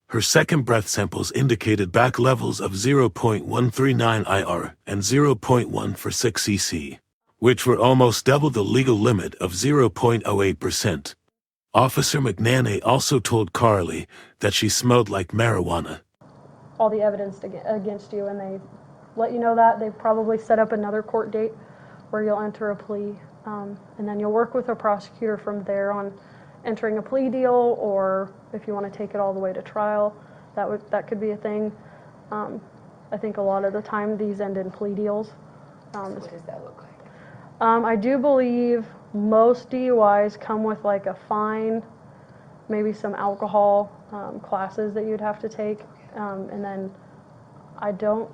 Her second breath samples indicated BAC levels of 0.139 IR and 0.146 EC, which were almost double the legal limit of 0.08%. Officer McNannay also told Karly that she smelled like marijuana. All the evidence against you, and they let you know that. They've probably set up another court date where you'll enter a plea, and then you'll work with a prosecutor from there on entering a plea deal, or if you want to take it all the way to trial, that could be a thing. I think a lot of the time these end in plea deals. So what does that look like? I do believe most DUIs come with like a fine, maybe some alcohol classes that you'd have to take, and then I don't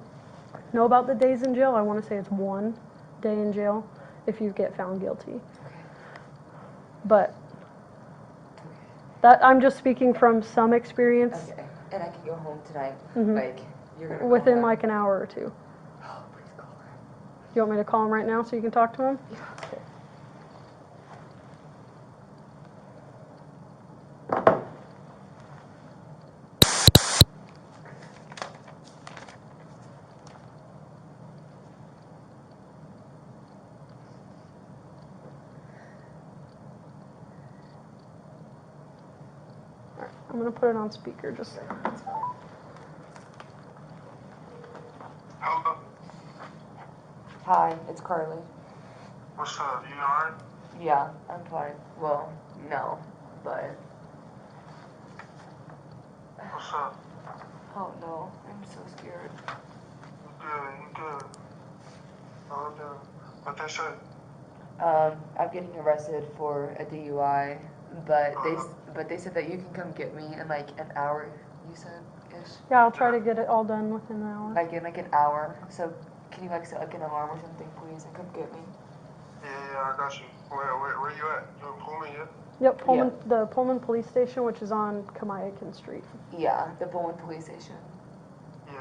know about the days in jail. I want to say it's 1 day in jail if you get found guilty. But that I'm just speaking from some experience. Okay. And I can go home tonight. Mhm. Like you're gonna Within call like an hour or two. Oh, please call her. You want me to call him right now so you can talk to him? Okay. Alright, I'm gonna put it on speaker just. Hello? Hi, it's Karly. What's up? You alright? Yeah, I'm fine. Well, no, but What's up? oh no, I'm so scared. You good. Oh, no. What they say? I'm getting arrested for a DUI, but they said that you can come get me in like an hour. You said ish. Yeah, I'll try to get it all done within an hour. Like in like an hour. So can you like set like an alarm or something, please, and come get me? Yeah, I got you. Where you at? You in Pullman yet? Yep, Pullman, the Pullman Police Station, which is on Kamayakin Street. Yeah, the Pullman Police Station. Yeah,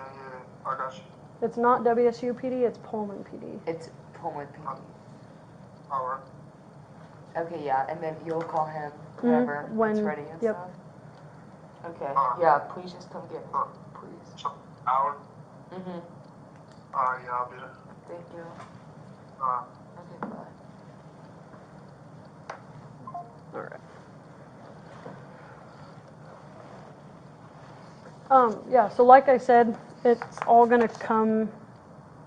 I got you. It's not WSU PD, it's Pullman PD. It's Pullman PD. Alright. Okay, yeah, and then you'll call him whenever when- it's ready and yep. stuff. Okay, yeah, please just come get me, please. So, hour? Mhm. Alright, yeah, I'll be there. Thank you. Alright. Okay, bye. Alright. Yeah, so like I said, it's all gonna come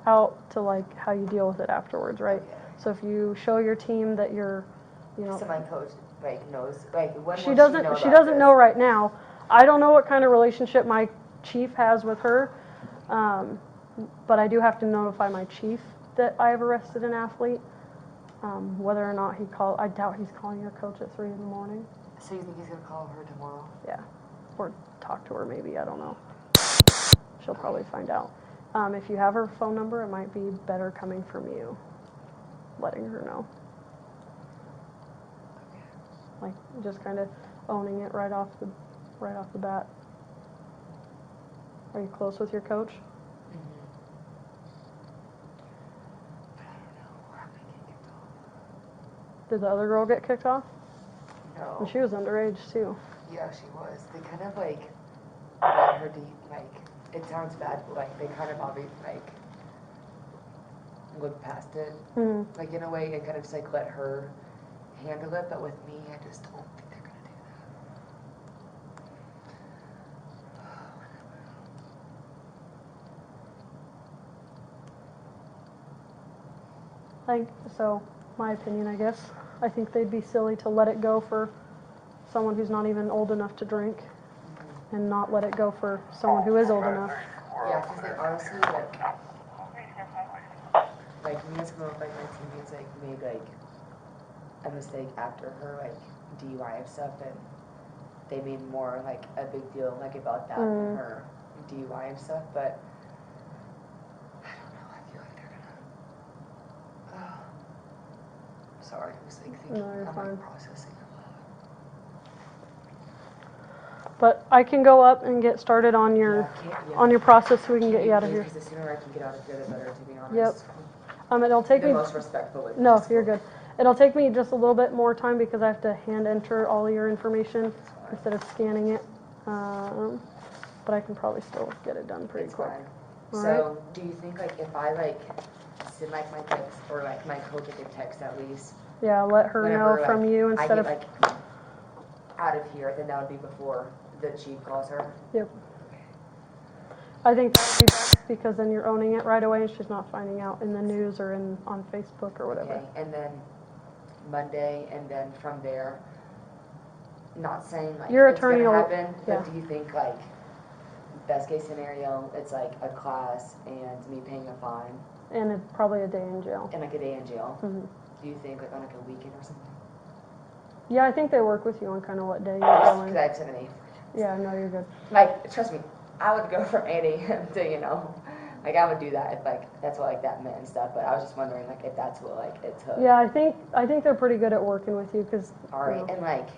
out to like how you deal with it afterwards, right? Okay. So if you show your team that you're, you know, So my coach like knows like when she will doesn't know she about doesn't this? know right now. I don't know what kind of relationship my chief has with her, but I do have to notify my chief that I have arrested an athlete. Whether or not I doubt he's calling your coach at 3 in the morning. So you think he's gonna call her tomorrow? Yeah, or talk to her maybe, I don't know. She'll probably find out. If you have her phone number, it might be better coming from you, letting her know. Like just kind of owning it right off the bat. Are you close with your coach? Mm-hmm. But I don't know. We're not gonna get kicked off. Did the other girl get kicked off? No. And she was underage too. Yeah, she was. They kind of like let her like it sounds bad, but like they kind of obviously like look past it. Mm-hmm. Like in a way, it kind of just like let her handle it. But with me, I just don't think they're gonna do So, my opinion, I guess. I think they'd be silly to let it go for someone who's not even old enough to drink, and not let it go for someone who is old enough. Yeah, because they honestly like me and some of like my teammates like made like a mistake after her like DUI and stuff, and they made more like a big deal like about that than her DUI and stuff. But was like thinking, No, you're I'm fine. like processing a lot. But I can go up and get started on your process so we can get you out of here. Because the sooner I can get out of here, the better, to be honest. Yep. It'll take The me. most respectful way No, possible. you're good. It'll take me just a little bit more time because I have to hand enter all of your information instead of scanning it. But I can probably still get it done pretty It's quick. fine. All So, do you think like if I like send like my text or like my coach a good text at least, Yeah, let her whenever know from like, you I instead get of. like out of here, then that would be before the chief calls her. Yep. I think that would be best because then you're owning it right away and she's not finding out in the news or on Facebook or whatever. Okay, and then Monday, and then from there, not saying like Your it's attorney gonna will- happen, yeah. but do you think like best case scenario, it's like a class and me paying a fine And it's probably a day in jail. and like a day in jail? hmm Do you think like on like a weekend or something? Yeah, I think they work with you on kind of what day you're Because going. I have 7 8. Yeah, no, you're good. Like, trust me, I would go from 8 a.m. to, like I would do that if like that's what like that meant and stuff. But I was just wondering like if that's what like it took. Yeah, I think they're pretty good at working with you because. All right, and like,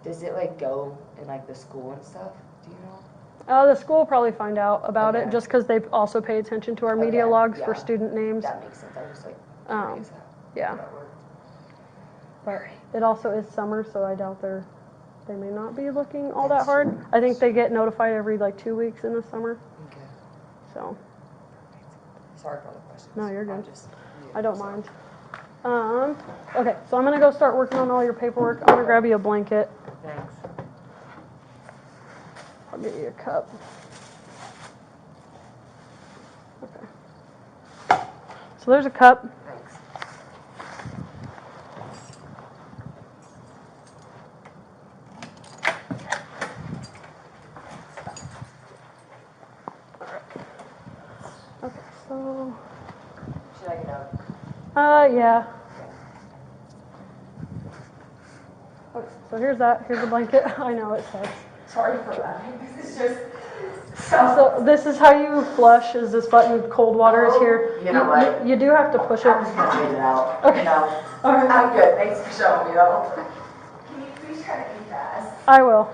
does it like go in like the school and stuff? Do you know? The school will probably find out about it Okay. just because they also pay attention to our media Okay, logs for yeah. student names. That makes sense. I was just like curious how Yeah, that worked. but it also is summer, so I doubt they may not be looking all that That's hard. true. I think they get notified every like 2 weeks in the summer. Okay. So Sorry for all the questions. No, you're good. I'm just new, I don't so. mind. Okay, so I'm gonna go start working on all your paperwork. I'm gonna grab you a blanket. Thanks. I'll get you a cup. Okay. So there's a cup. Thanks. Okay, so Should I get up? yeah. Okay, so here's that. Here's a blanket. I know it sucks. Sorry for laughing. This is just So this is how you flush. Is this button? Cold water is here. You know what? You do have to push it. I'm just gonna fade it out. Okay. No. All right. I'm good. Thanks for showing me though. Can you please try to be fast? I will.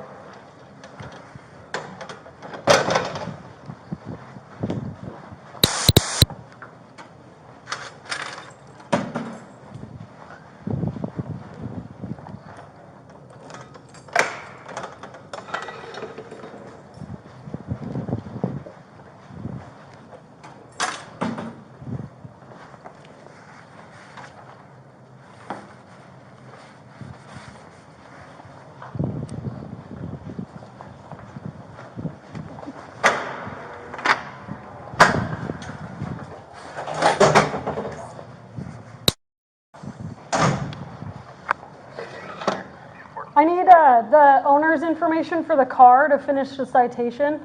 I need the owner's information for the car to finish the citation.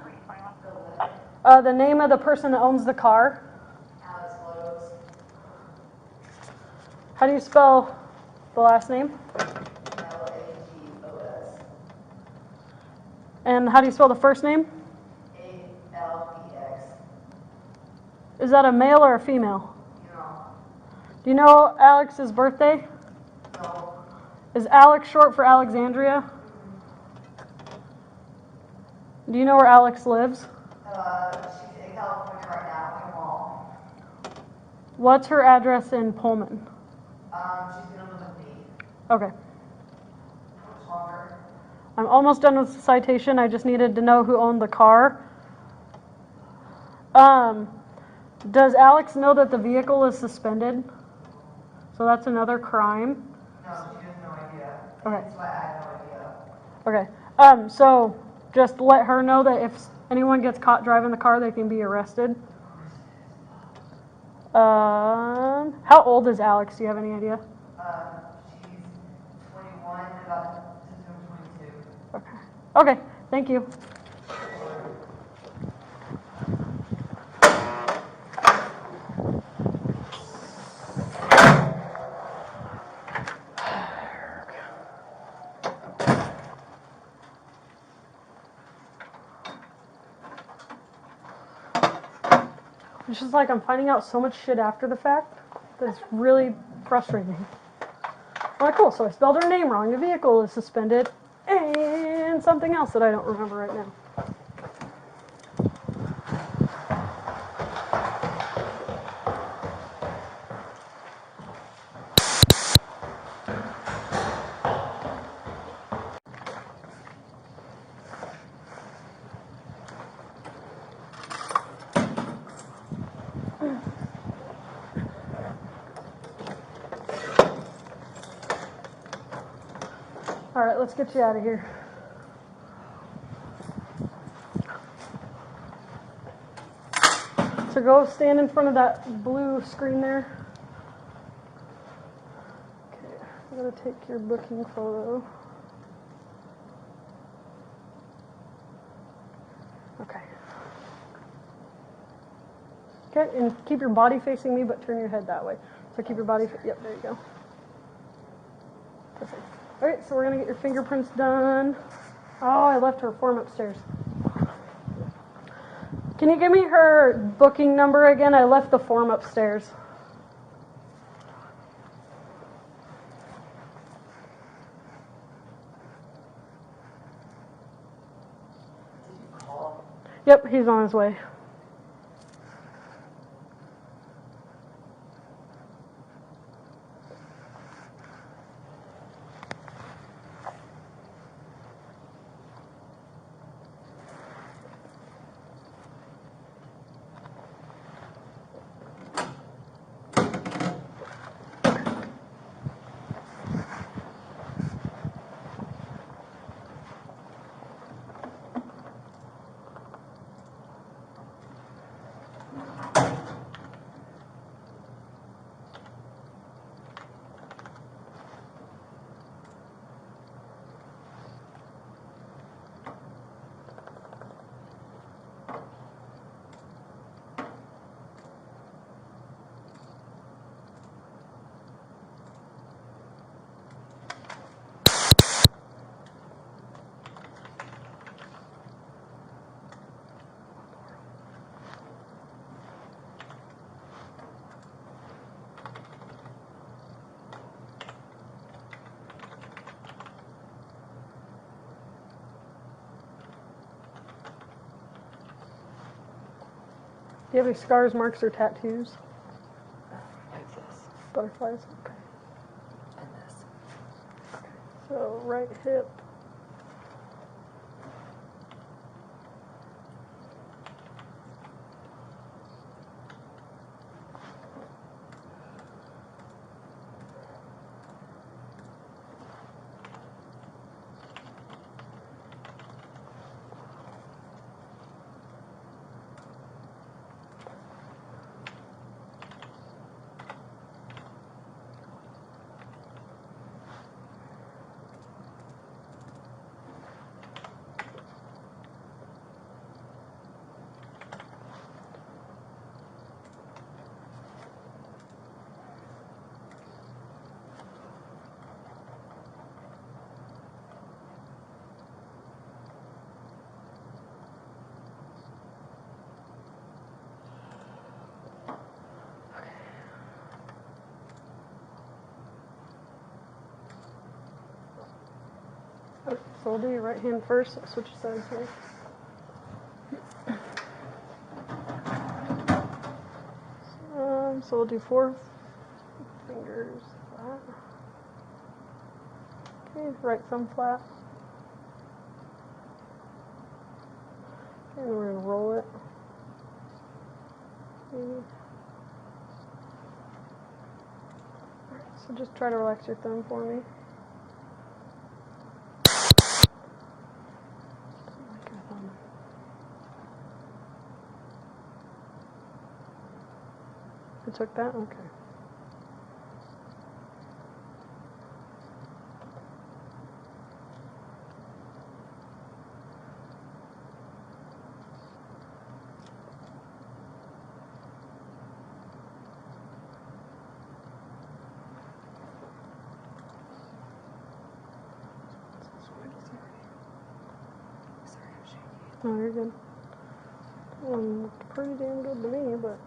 The name of the person that owns the car. Alex Lowe's. How do you spell the last name? Lagos. And how do you spell the first name? ALEX. Is that a male or a female? No. Do you know Alex's birthday? No. Is Alex short for Alexandria? Do you know where Alex lives? She's in California right now in a mall. What's her address in Pullman? She's gonna live with me. Okay. Much longer. I'm almost done with the citation. I just needed to know who owned the car. Does Alex know that the vehicle is suspended? So that's another crime. No, she has no idea. Okay. That's why I have no idea. Okay. So just let her know that if anyone gets caught driving the car, they can be arrested. How old is Alex? Do you have any idea? She's 21, about to turn 22. Okay. Okay. Thank you. It's just like I'm finding out so much shit after the fact that it's really frustrating. All right, cool. So I spelled her name wrong. The vehicle is suspended, and something else that I don't remember right now. All right, let's get you out of here. So go stand in front of that blue screen there. Okay, I'm gonna take your booking photo. Okay. Okay, and keep your body facing me, but turn your head that way. So keep your body, yep, there you go. Perfect. All right, so we're gonna get your fingerprints done. Oh, I left her form upstairs. Can you give me her booking number again? I left the form upstairs. Yep, he's on his way. Do you have any scars, marks, or tattoos? Like this Butterflies? Okay. and this. So right hip. So we'll do your right hand first. I'll switch sides here. So we'll do 4 fingers flat. Okay, right thumb flat. Okay, and we're gonna roll it. Maybe. Alright, so just try to relax your thumb for me. Like your thumb. You took that? Okay. Oh, you're good. Pretty damn good to me, but...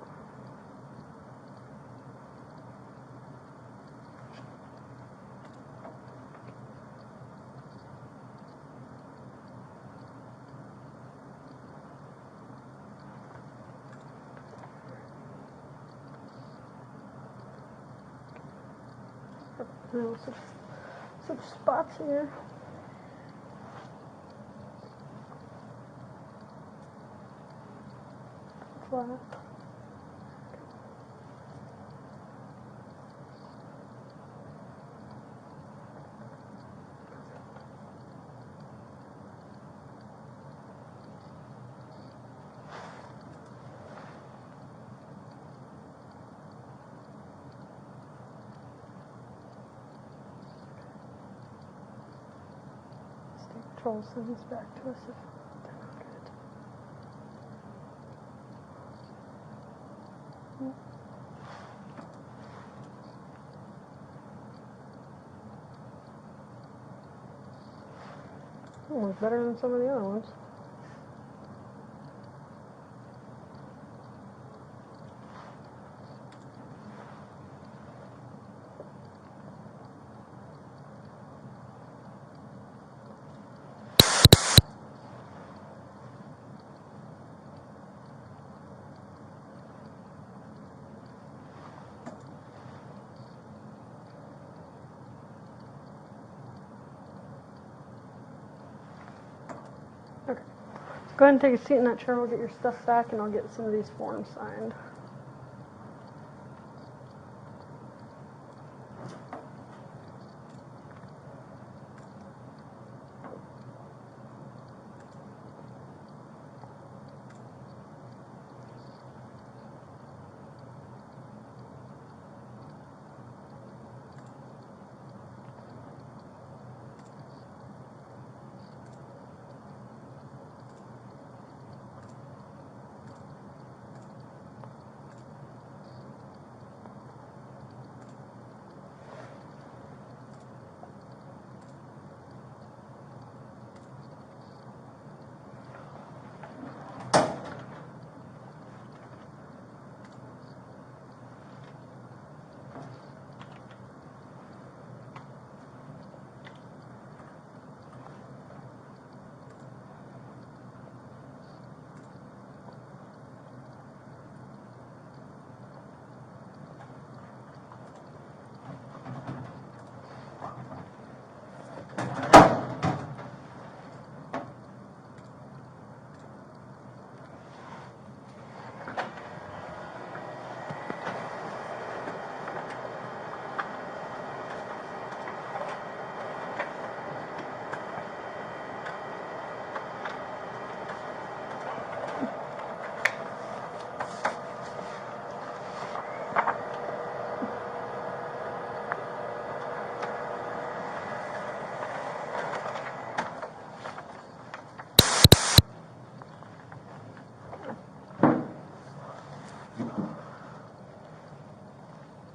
Oh, some spots here. Flat. State Patrol sends back to us if they're not good. Almost better than some of the other ones. Okay. Go ahead and take a seat in that chair. We'll get your stuff back, and I'll get some of these forms signed.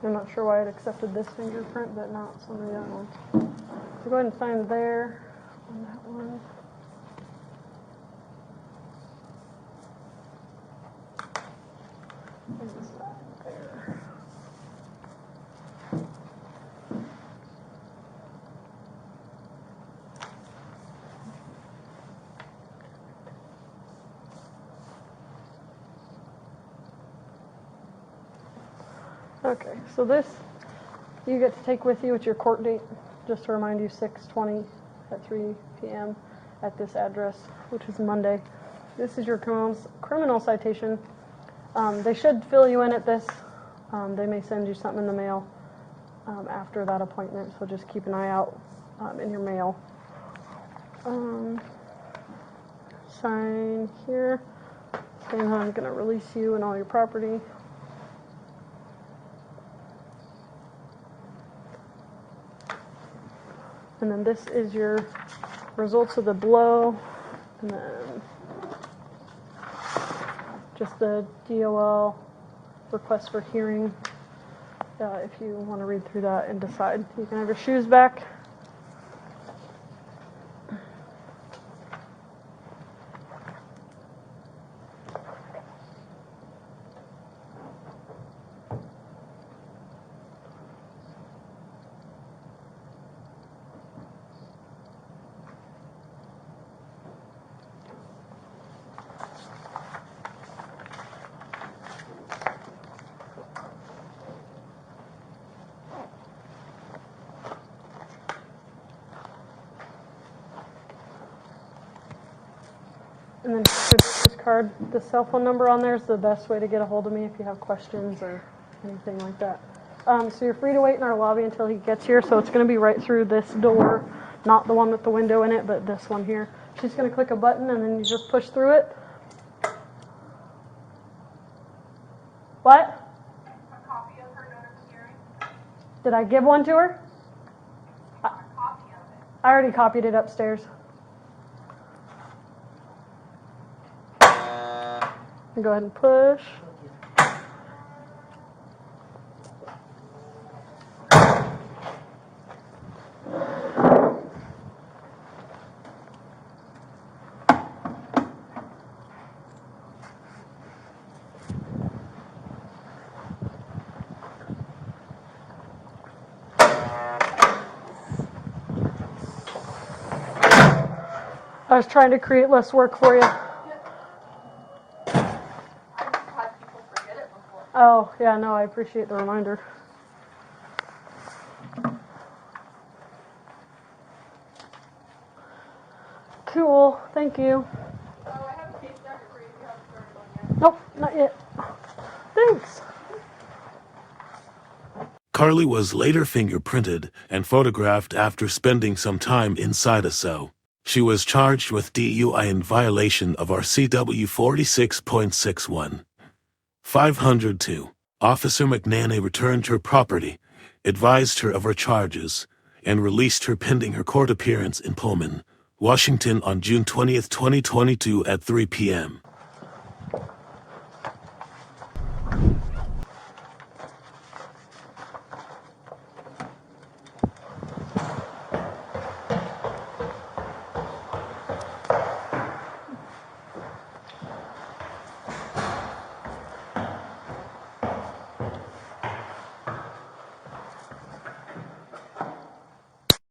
I'm not sure why it accepted this fingerprint, but not some of the other ones. So go ahead and sign there on that one. And sign there. Okay, so this you get to take with you. It's your court date, just to remind you, 6/20 at 3 p.m. at this address, which is Monday. This is your criminal citation. They should fill you in at this. They may send you something in the mail after that appointment, so just keep an eye out in your mail. Sign here, saying how I'm going to release you and all your property. And then this is your results of the blow, and then just the DOL request for hearing. If you want to read through that and decide, you can have your shoes back. And then this card, the cell phone number on there is the best way to get a hold of me if you have questions or anything like that. So you're free to wait in our lobby until he gets here. So it's going to be right through this door, not the one with the window in it, but this one here. She's going to click a button and then you just push through it. What? A copy of her notice of hearing? Did I give one to her? A copy of it. I already copied it upstairs. Go ahead and push. I was trying to create less work for you. Oh, yeah, no, I appreciate the reminder. Cool, thank you. Oh, I have a case jacket for you if you haven't started on yet. Nope, not yet. Thanks. Karly was later fingerprinted and photographed after spending some time inside a cell. She was charged with DUI in violation of RCW 46.61. 502. Officer McNannay returned her property, advised her of her charges, and released her pending her court appearance in Pullman, Washington on June 20, 2022 at 3 p.m.